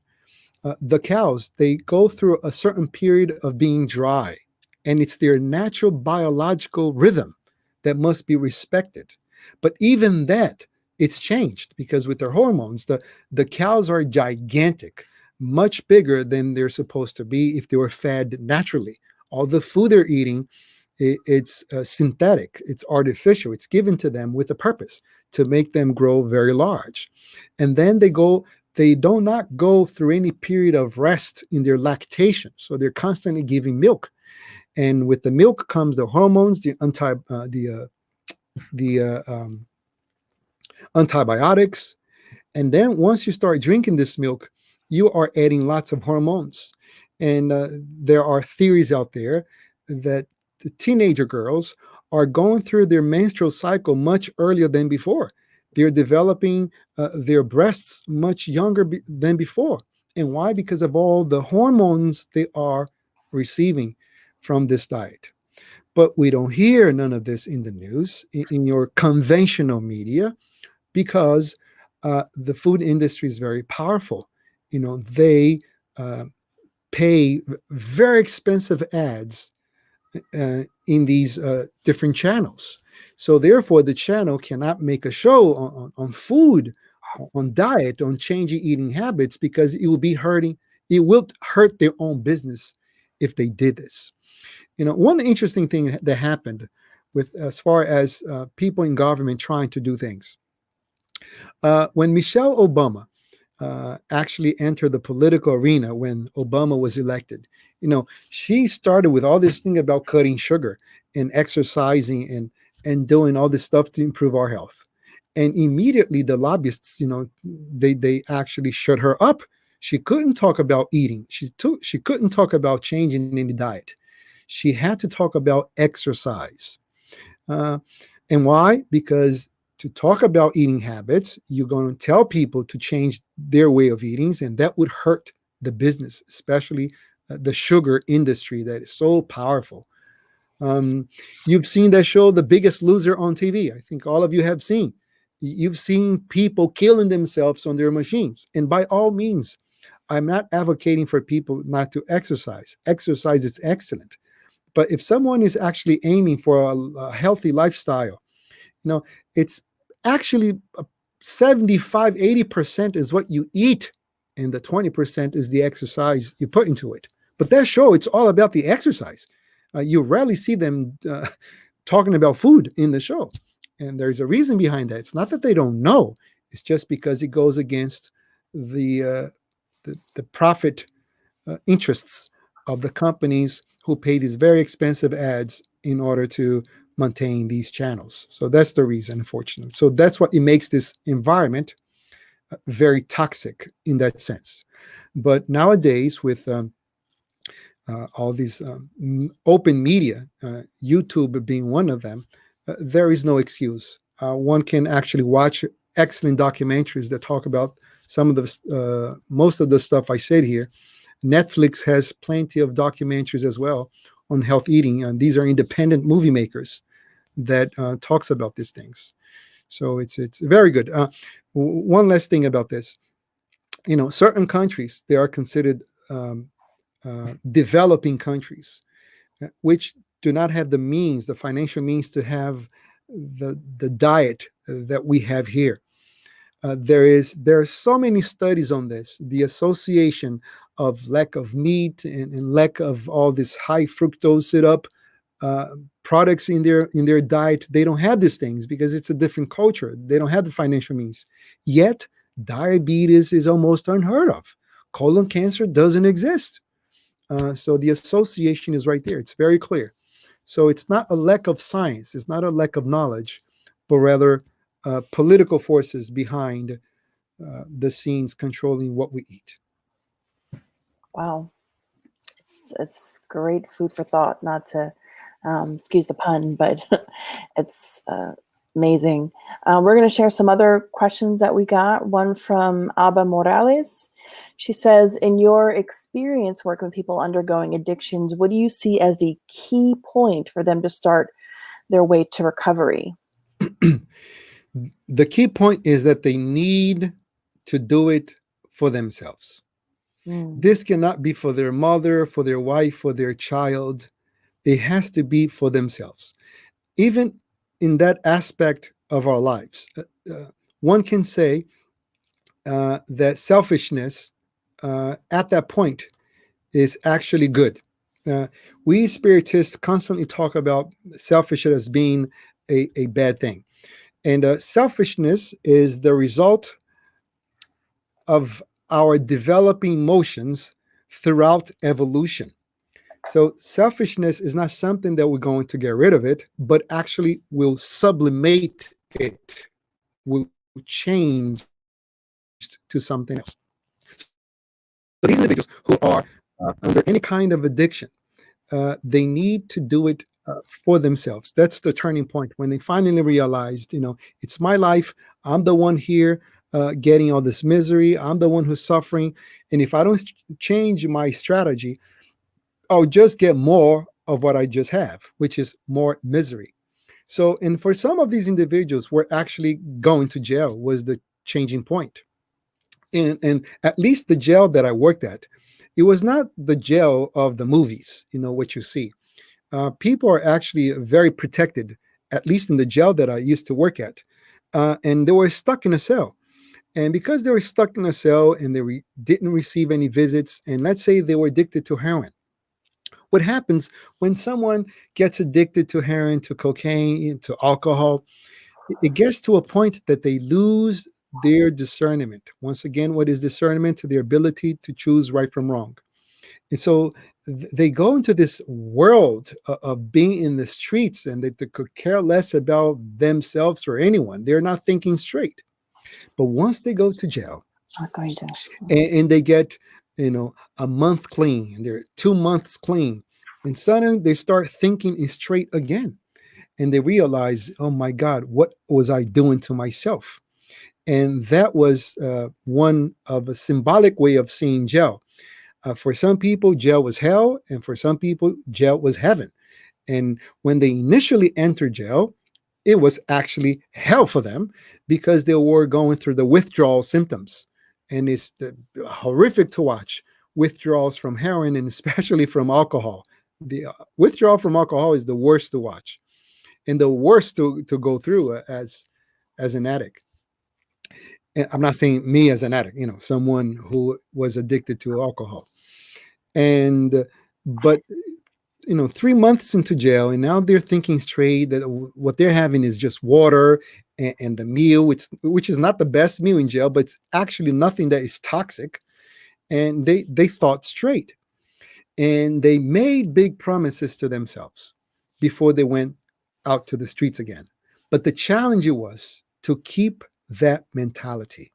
the cows, they go through a certain period of being dry, and it's their natural biological rhythm that must be respected. But even that, it's changed because with their hormones, the cows are gigantic, much bigger than they're supposed to be if they were fed naturally. All the food they're eating, it's synthetic, it's artificial, it's given to them with a purpose to make them grow very large. And then they do not go through any period of rest in their lactation. So they're constantly giving milk. And with the milk comes the hormones, the antibiotics. And then once you start drinking this milk, you are adding lots of hormones. And there are theories out there that the teenager girls are going through their menstrual cycle much earlier than before. They're developing their breasts much younger than before. And why? Because of all the hormones they are receiving from this diet. But we don't hear none of this in the news, in your conventional media, because the food industry is very powerful. They uh, pay very expensive ads in these different channels. So therefore, the channel cannot make a show on food, on diet, on changing eating habits, because it will hurt their own business if they did this. One interesting thing that happened with as far as people in government trying to do things. When Michelle Obama actually entered the political arena when Obama was elected, she started with all this thing about cutting sugar and exercising and doing all this stuff to improve our health. And immediately the lobbyists, they actually shut her up. She couldn't talk about eating. She couldn't talk about changing any diet. She had to talk about exercise. Uh, and why? Because to talk about eating habits, you're going to tell people to change their way of eating, and that would hurt the business, especially the sugar industry that is so powerful. You've seen that show, The Biggest Loser, on TV. I think all of you have seen. You've seen people killing themselves on their machines. And by all means, I'm not advocating for people not to exercise. Exercise is excellent. But if someone is actually aiming for a healthy lifestyle, it's actually 75, 80% is what you eat, and the 20% is the exercise you put into it. But that show, it's all about the exercise. You rarely see them talking about food in the show. And there's a reason behind that. It's not that they don't know. It's just because it goes against the profit interests of the companies who pay these very expensive ads in order to maintain these channels. So that's the reason, unfortunately. So that's what it makes this environment very toxic in that sense. But nowadays, with all these open media, YouTube being one of them, there is no excuse. One can actually watch excellent documentaries that talk about some of the most of the stuff I said here. Netflix has plenty of documentaries as well on health eating, and these are independent movie makers that talks about these things. So it's very good. One last thing about this, certain countries, they are considered developing countries, which do not have the financial means to have the diet that we have here. There are so many studies on this. The association of lack of meat and lack of all this high fructose syrup products in their diet. They don't have these things because it's a different culture. They don't have the financial means. Yet diabetes is almost unheard of. Colon cancer doesn't exist. So the association is right there. It's very clear. So it's not a lack of science. It's not a lack of knowledge, but rather political forces behind the scenes controlling what we eat. Wow. It's great food for thought, not to excuse the pun, but it's amazing. We're going to share some other questions that we got. One from Aba Morales. She says, in your experience working with people undergoing addictions, what do you see as the key point for them to start their way to recovery? The key point is that they need to do it for themselves. This cannot be for their mother, for their wife, for their child. It has to be for themselves. Even in that aspect of our lives, one can say that selfishness at that point is actually good. We Spiritists constantly talk about selfishness as being a bad thing. And selfishness is the result of our developing motions throughout evolution. So selfishness is not something that we're going to get rid of it, but actually will sublimate it, will change to something else. So these individuals who are under any kind of addiction, they need to do it for themselves. That's the turning point when they finally realized, it's my life. I'm the one here getting all this misery. I'm the one who's suffering. And if I don't change my strategy, I'll just get more of what I just have, which is more misery. So, and for some of these individuals, were actually going to jail was the changing point. And at least the jail that I worked at, it was not the jail of the movies, what you see. People are actually very protected, at least in the jail that I used to work at. And they were stuck in a cell. And because they were stuck in a cell and they didn't receive any visits, and let's say they were addicted to heroin, what happens when someone gets addicted to heroin, to cocaine, to alcohol, it gets to a point that they lose their discernment. Once again, what is discernment? To their ability to choose right from wrong. And so they go into this world of being in the streets, and they could care less about themselves or anyone. They're not thinking straight. But once they go to jail, Not going to. and they get, a month clean, and they're 2 months clean, and suddenly they start thinking straight again. And they realize, oh my God, what was I doing to myself? And that was one of a symbolic way of seeing jail. For some people, jail was hell, and for some people, jail was heaven. And when they initially entered jail, it was actually hell for them because they were going through the withdrawal symptoms. And it's horrific to watch withdrawals from heroin and especially from alcohol. The withdrawal from alcohol is the worst to watch and the worst to go through as an addict. And I'm not saying me as an addict, someone who was addicted to alcohol. And but 3 months into jail, and now they're thinking straight that what they're having is just water and the meal, which is not the best meal in jail, but it's actually nothing that is toxic. And they thought straight, and they made big promises to themselves before they went out to the streets again. But the challenge was to keep that mentality.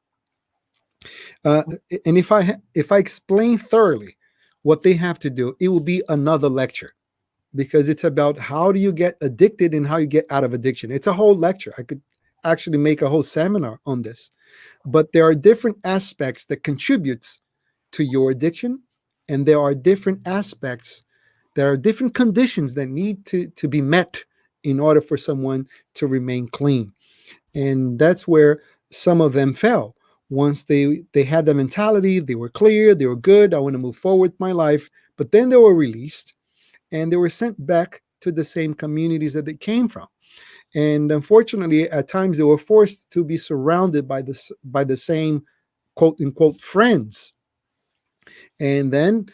And if I explain thoroughly what they have to do, it will be another lecture because it's about how do you get addicted and how you get out of addiction. It's a whole lecture. I could actually make a whole seminar on this. But there are different aspects that contributes to your addiction, and there are different aspects, there are different conditions that need to be met in order for someone to remain clean. And that's where some of them fell. Once they had the mentality, they were clear, they were good, I want to move forward with my life, but then they were released and they were sent back to the same communities that they came from. And unfortunately, at times they were forced to be surrounded by the same quote unquote friends. And then,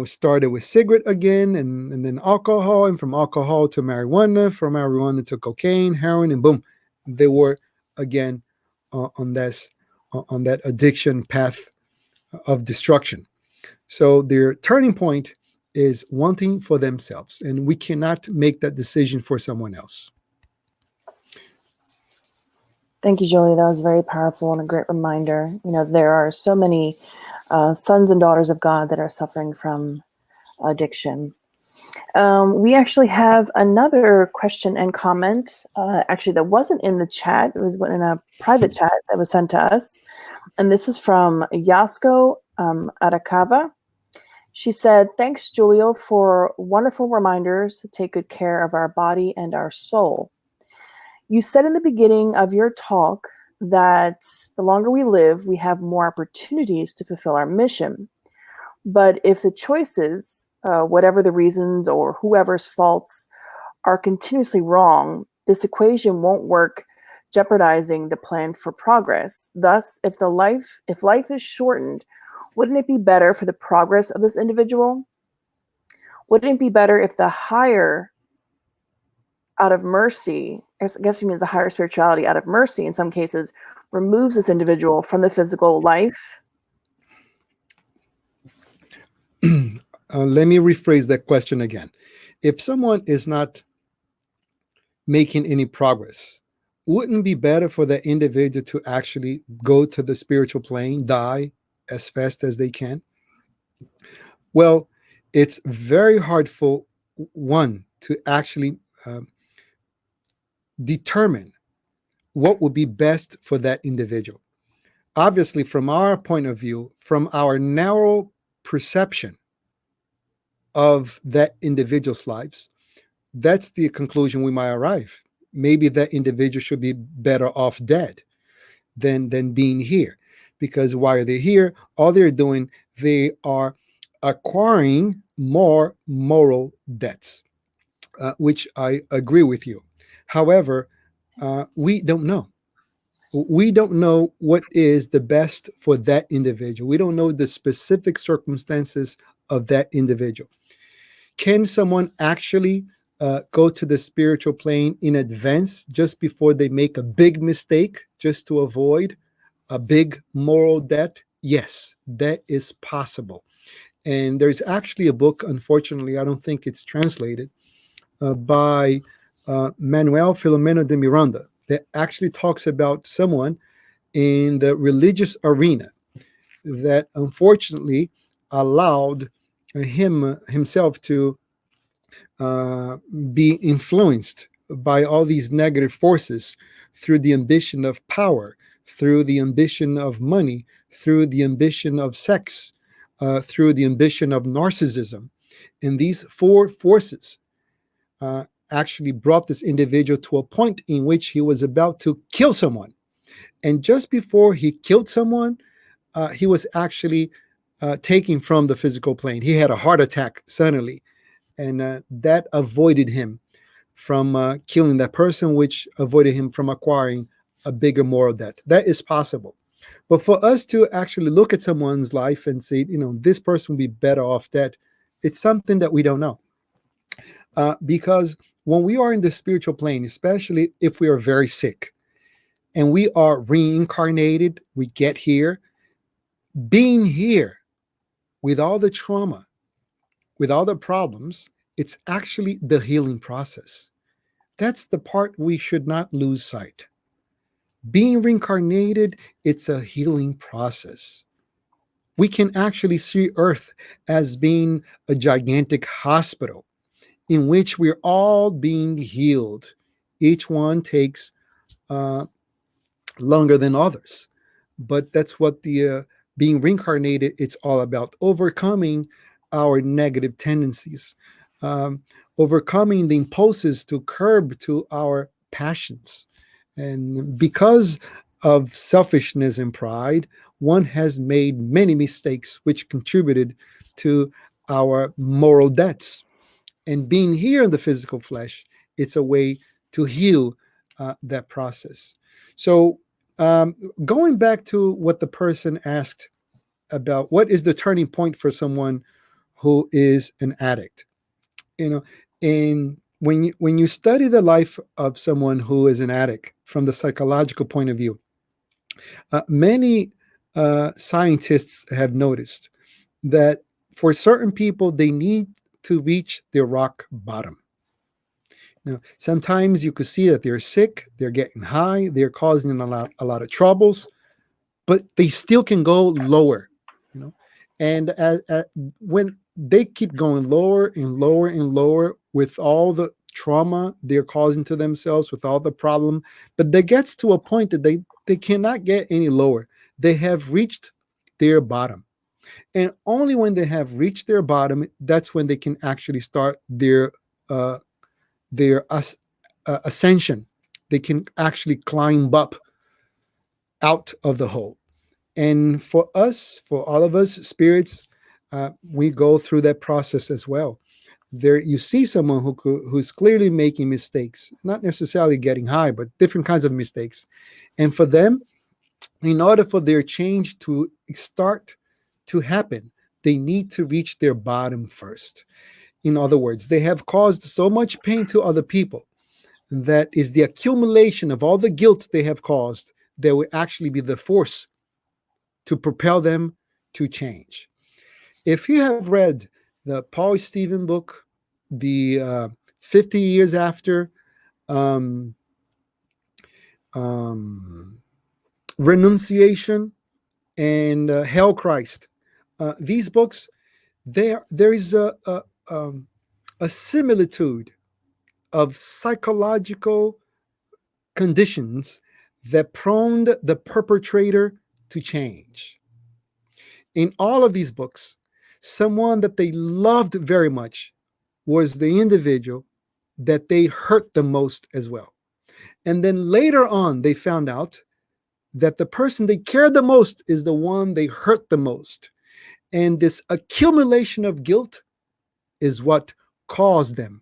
started with cigarette again, and then alcohol, and from alcohol to marijuana, from marijuana to cocaine, heroin, and boom, they were again on that addiction path of destruction. So their turning point is wanting for themselves, and we cannot make that decision for someone else. Thank you, Julie. That was very powerful and a great reminder. There are so many sons and daughters of God that are suffering from addiction. We actually have another question and comment, actually, that wasn't in the chat. It was in a private chat that was sent to us. And this is from Yasko Arakawa. She said, "Thanks, Julio, for wonderful reminders to take good care of our body and our soul. You said in the beginning of your talk that the longer we live, we have more opportunities to fulfill our mission. But if the choices, whatever the reasons or whoever's faults, are continuously wrong, this equation won't work, jeopardizing the plan for progress. Thus, if life is shortened, wouldn't it be better for the progress of this individual? Wouldn't it be better if the higher out of mercy, I guess he means the higher spirituality out of mercy in some cases, removes this individual from the physical life?" Let me rephrase that question again. If someone is not making any progress, wouldn't it be better for that individual to actually go to the spiritual plane, die as fast as they can? Well, it's very hard for one to actually determine what would be best for that individual. Obviously, from our point of view, from our narrow perception, of that individual's lives, that's the conclusion we might arrive. Maybe that individual should be better off dead than being here, because while they're here, all they're doing, they are acquiring more moral debts, which I agree with you. However, we don't know. We don't know what is the best for that individual. We don't know the specific circumstances of that individual. Can someone actually go to the spiritual plane in advance just before they make a big mistake, just to avoid a big moral debt? Yes, that is possible. And there's actually a book, unfortunately, I don't think it's translated, by Manuel Filomeno de Miranda, that actually talks about someone in the religious arena that unfortunately allowed himself to uh, be influenced by all these negative forces through the ambition of power, through the ambition of money, through the ambition of sex, through the ambition of narcissism. And these four forces actually brought this individual to a point in which he was about to kill someone. And just before he killed someone, he was actually taken from the physical plane. He had a heart attack suddenly, and that avoided him from killing that person, which avoided him from acquiring a bigger moral debt. That is possible. But for us to actually look at someone's life and say, this person would be better off dead, it's something that we don't know. Because when we are in the spiritual plane, especially if we are very sick and we are reincarnated, we get here, being here with all the trauma, with all the problems, it's actually the healing process. That's the part we should not lose sight. Being reincarnated, it's a healing process. We can actually see Earth as being a gigantic hospital in which we're all being healed. Each one takes uh, longer than others. But that's what the being reincarnated, it's all about overcoming our negative tendencies, um, overcoming the impulses to curb to our passions. And because of selfishness and pride, one has made many mistakes which contributed to our moral debts. And being here in the physical flesh, it's a way to heal that process. So, going back to what the person asked about, what is the turning point for someone who is an addict? You know, and when you study the life of someone who is an addict from the psychological point of view, many scientists have noticed that for certain people, they need to reach their rock bottom. Now, sometimes you could see that they're sick, they're getting high, they're causing a lot of troubles, but they still can go lower, you know. And when they keep going lower and lower and lower with all the trauma they're causing to themselves, with all the problem, but they gets to a point that they cannot get any lower. They have reached their bottom. And only when they have reached their bottom, that's when they can actually start uh, their ascension. They can actually climb up out of the hole. And for us, for all of us spirits, we go through that process as well. There, you see someone who's clearly making mistakes, not necessarily getting high, but different kinds of mistakes. And for them, in order for their change to start to happen, they need to reach their bottom first. In other words, they have caused so much pain to other people that is the accumulation of all the guilt they have caused that will actually be the force to propel them to change. If you have read the Paul Stephen book, the 50 Years After, um, um, Renunciation, and Hell Christ, these books, there is a similitude of psychological conditions that prone the perpetrator to change. In all of these books, Someone that they loved very much was the individual that they hurt the most as well. And then later on, they found out that the person they cared the most is the one they hurt the most. And this accumulation of guilt is what caused them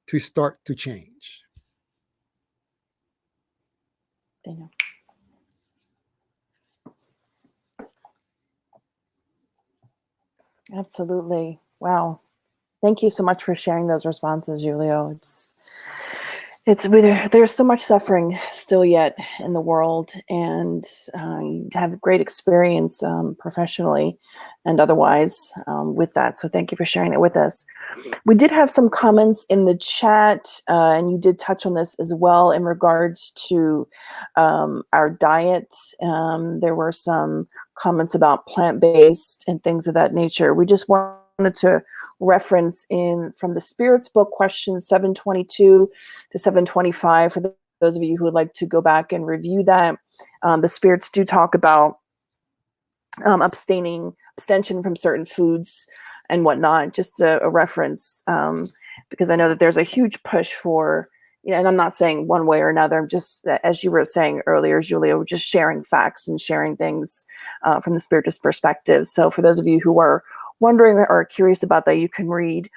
to start to change. Daniel. Absolutely. Wow. Thank you so much for sharing those responses, Julio. There's so much suffering still yet in the world, and you have great experience professionally and otherwise with that. So thank you for sharing that with us. We did have some comments in the chat, and you did touch on this as well in regards to our diet. There were some comments about plant-based and things of that nature. We just wanted to reference in from the Spirits book, questions 722 to 725, for those of you who would like to go back and review that. The Spirits do talk about abstention from certain foods and whatnot, just a reference, because I know that there's a huge push for, and I'm not saying one way or another, I'm just, as you were saying earlier, Julio, just sharing facts and sharing things from the Spiritist perspective. So for those of you who are wondering or curious about that, you can read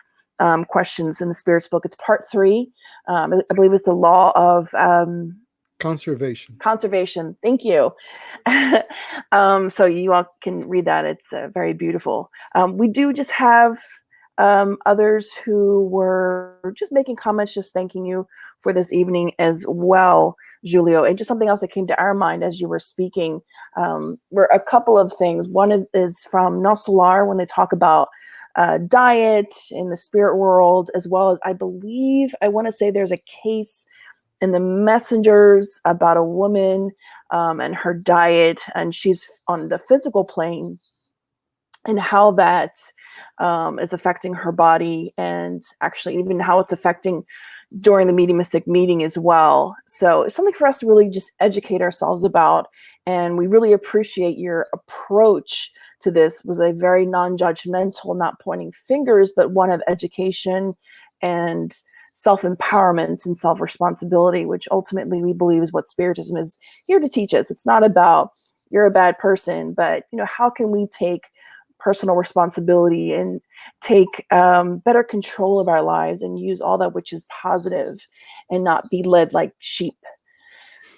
questions in the Spirits book. It's part 3. I believe it's the law of Conservation. Thank you. So you all can read that. It's very beautiful. We do just have others who were just making comments, just thanking you for this evening as well, Julio. And just something else that came to our mind as you were speaking were a couple of things. One is from No Solar, when they talk about diet in the spirit world, as well as I want to say there's a case in the Messengers about a woman and her diet, and she's on the physical plane, and how that is affecting her body, and actually even how it's affecting during the mediumistic meeting as well. So it's something for us to really just educate ourselves about, and we really appreciate your approach to this. Was a very non-judgmental, not pointing fingers, but one of education and self-empowerment and self-responsibility, which ultimately we believe is what Spiritism is here to teach us. It's not about you're a bad person, but how can we take personal responsibility and take better control of our lives and use all that which is positive and not be led like sheep.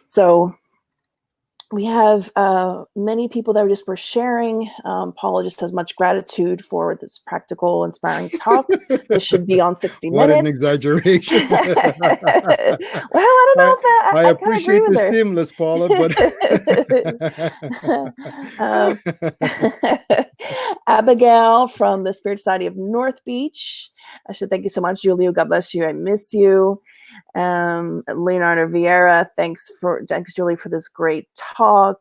So we have many people that just were sharing. Paula just has much gratitude for this practical, inspiring talk. This should be on 60 What Minutes. an exaggeration. Well, I don't know if that, I I appreciate the her. stimulus, Paula, but Abigail from the Spirit Society of North Beach. I should thank you so much, Julio. God bless you. I miss you. Leonardo Vieira, thanks, Julie, for this great talk.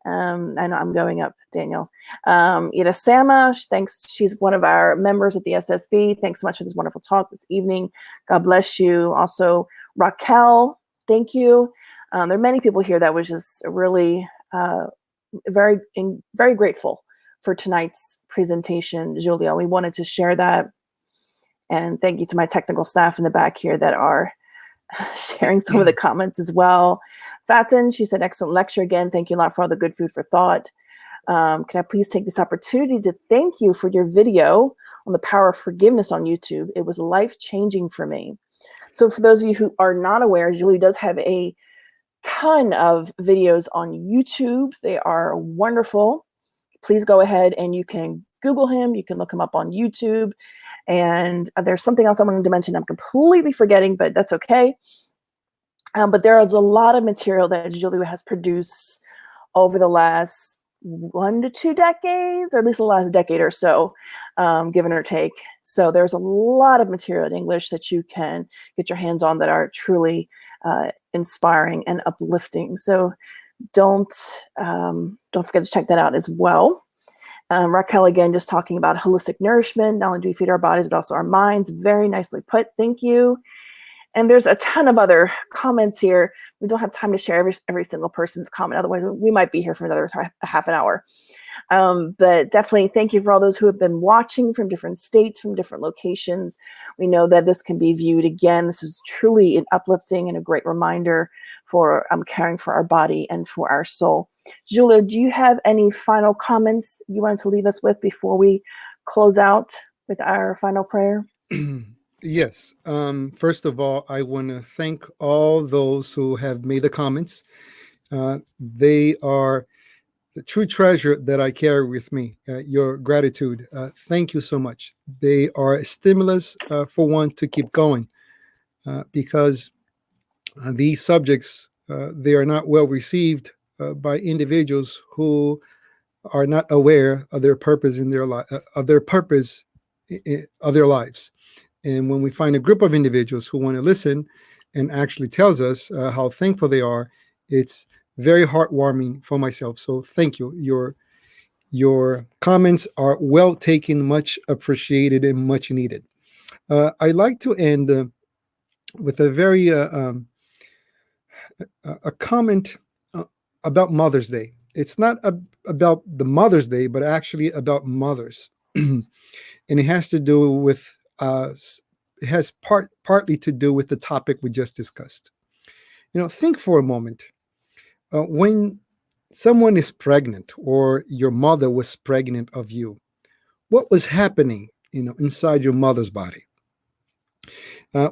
I know I'm going up, Daniel. Ida Sama, thanks. She's one of our members at the SSB. Thanks so much for this wonderful talk this evening. God bless you. Also, Raquel, thank you. There are many people here that was just really very grateful for tonight's presentation, Julia. We wanted to share that. And thank you to my technical staff in the back here that are sharing some of the comments as well. Fatin, she said, excellent lecture again. Thank you a lot for all the good food for thought. Can I please take this opportunity to thank you for your video on the power of forgiveness on YouTube? It was life-changing for me. So for those of you who are not aware, Julie does have a ton of videos on YouTube. They are wonderful. Please go ahead and you can Google him. You can look him up on YouTube. And there's something else I wanted to mention I'm completely forgetting, but that's okay. But there is a lot of material that Julia has produced over the last 1 to 2 decades, or at least the last decade or so, give or take. So there's a lot of material in English that you can get your hands on that are truly inspiring and uplifting. So don't forget to check that out as well. Raquel, again, just talking about holistic nourishment. Not only do we feed our bodies, but also our minds. Very nicely put. Thank you. And there's a ton of other comments here. We don't have time to share every single person's comment. Otherwise, we might be here for another half an hour. But definitely thank you for all those who have been watching from different states, from different locations. We know that this can be viewed again. This was truly an uplifting and a great reminder for caring for our body and for our soul. Julio, do you have any final comments you wanted to leave us with before we close out with our final prayer? Yes. First of all, I want to thank all those who have made the comments. They are the true treasure that I carry with me. Your gratitude. Thank you so much. They are a stimulus for one to keep going because these subjects they are not well received by individuals who are not aware of their purpose in their life, of their purpose of their lives. And when we find a group of individuals who want to listen and actually tells us how thankful they are, it's very heartwarming for myself. So thank you. Your comments are well taken, much appreciated, and much needed. I like to end with a very a comment uh, about Mother's Day. It's not about the Mother's Day, but actually about mothers, and it has to do with it has partly to do with the topic we just discussed. Think for a moment. When someone is pregnant, or your mother was pregnant of you, what was happening, inside your mother's body?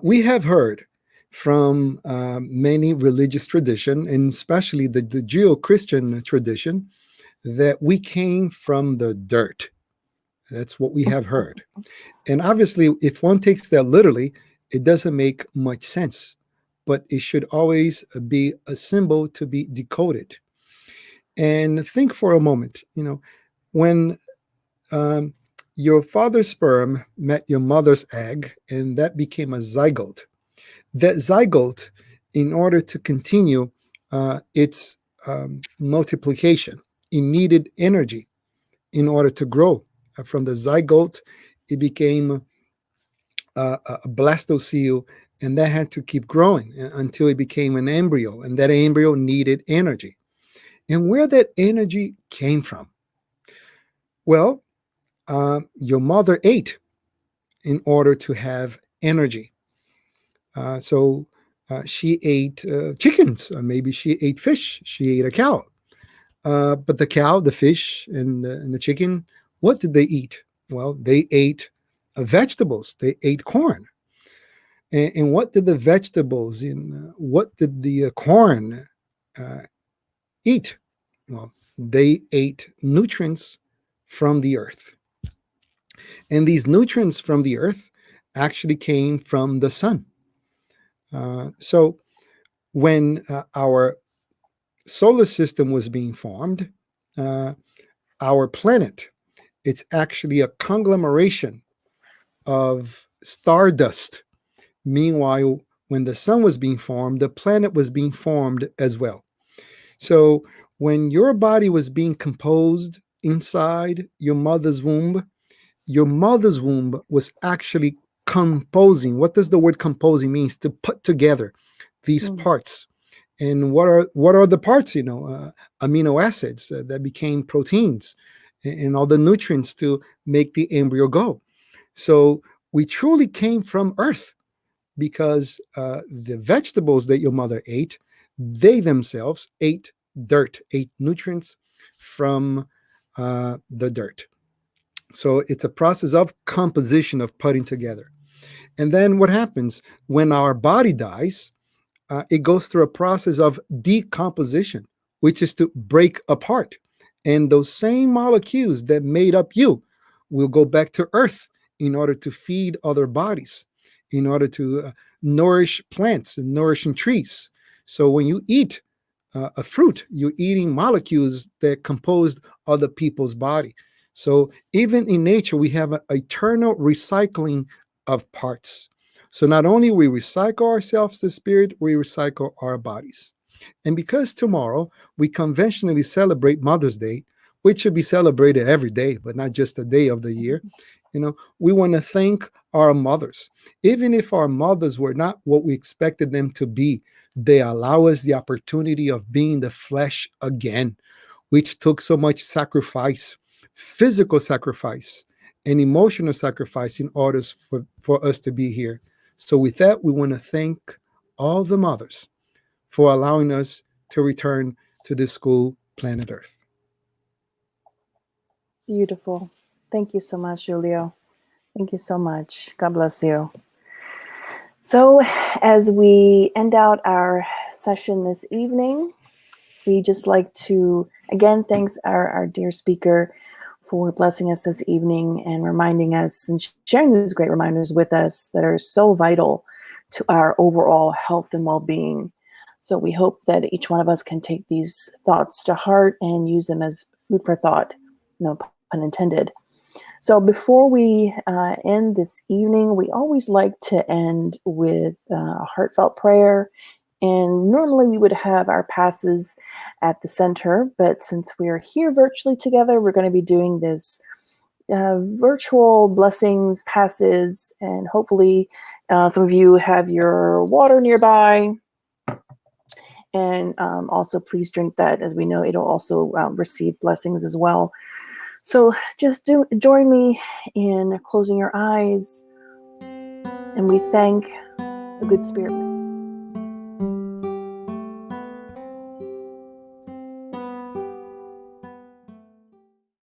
We have heard from many religious tradition, and especially the Judeo-Christian tradition, that we came from the dirt. That's what we have heard. And obviously, if one takes that literally, it doesn't make much sense. But it should always be a symbol to be decoded. And think for a moment, when um, your father's sperm met your mother's egg, and that became a zygote. That zygote, in order to continue its multiplication, it needed energy in order to grow. From the zygote, it became a blastocele, and that had to keep growing until it became an embryo, and that embryo needed energy. And where that energy came from? Well, your mother ate in order to have energy. So she ate chickens, maybe she ate fish, she ate a cow. But the cow, the fish, and the chicken, what did they eat? Well, they ate vegetables, they ate corn. And what did the vegetables and what did the corn uh, eat? Well, they ate nutrients from the earth. And these nutrients from the earth actually came from the sun. So when our solar system was being formed, uh, our planet, it's actually a conglomeration of stardust. Meanwhile, when the sun was being formed, the planet was being formed as well. So when your body was being composed inside your mother's womb was actually composing. What does the word composing means? To put together these parts. And what are the parts? Amino acids that became proteins, and all the nutrients to make the embryo go. So we truly came from Earth, because the vegetables that your mother ate, they themselves ate dirt, ate nutrients from the dirt. So it's a process of composition, of putting together. And then what happens when our body dies? It goes through a process of decomposition, which is to break apart. And those same molecules that made up you will go back to Earth in order to feed other bodies, in order to nourish plants and nourishing trees. So when you eat a fruit, you're eating molecules that composed other people's body. So even in nature, we have an eternal recycling of parts. So not only we recycle ourselves to spirit, we recycle our bodies. And because tomorrow we conventionally celebrate Mother's Day, which should be celebrated every day, but not just a day of the year, we want to thank our mothers. Even if our mothers were not what we expected them to be, they allow us the opportunity of being the flesh again. which took so much sacrifice, physical sacrifice, and emotional sacrifice in order for us to be here. So, with that, we want to thank all the mothers for allowing us to return to this school, planet Earth. Beautiful. Thank you so much, Julio. Thank you so much. God bless you. So, as we end out our session this evening, we just like to, again, thanks our dear speaker for blessing us this evening and reminding us and sharing these great reminders with us that are so vital to our overall health and well-being. So we hope that each one of us can take these thoughts to heart and use them as food for thought, no pun intended. So before we end this evening, we always like to end with a heartfelt prayer. And normally we would have our passes at the center, but since we're here virtually together, we're going to be doing this virtual blessings passes, and hopefully some of you have your water nearby. And also please drink that, as we know it'll also receive blessings as well. So just join me in closing your eyes, and we thank the good spirit.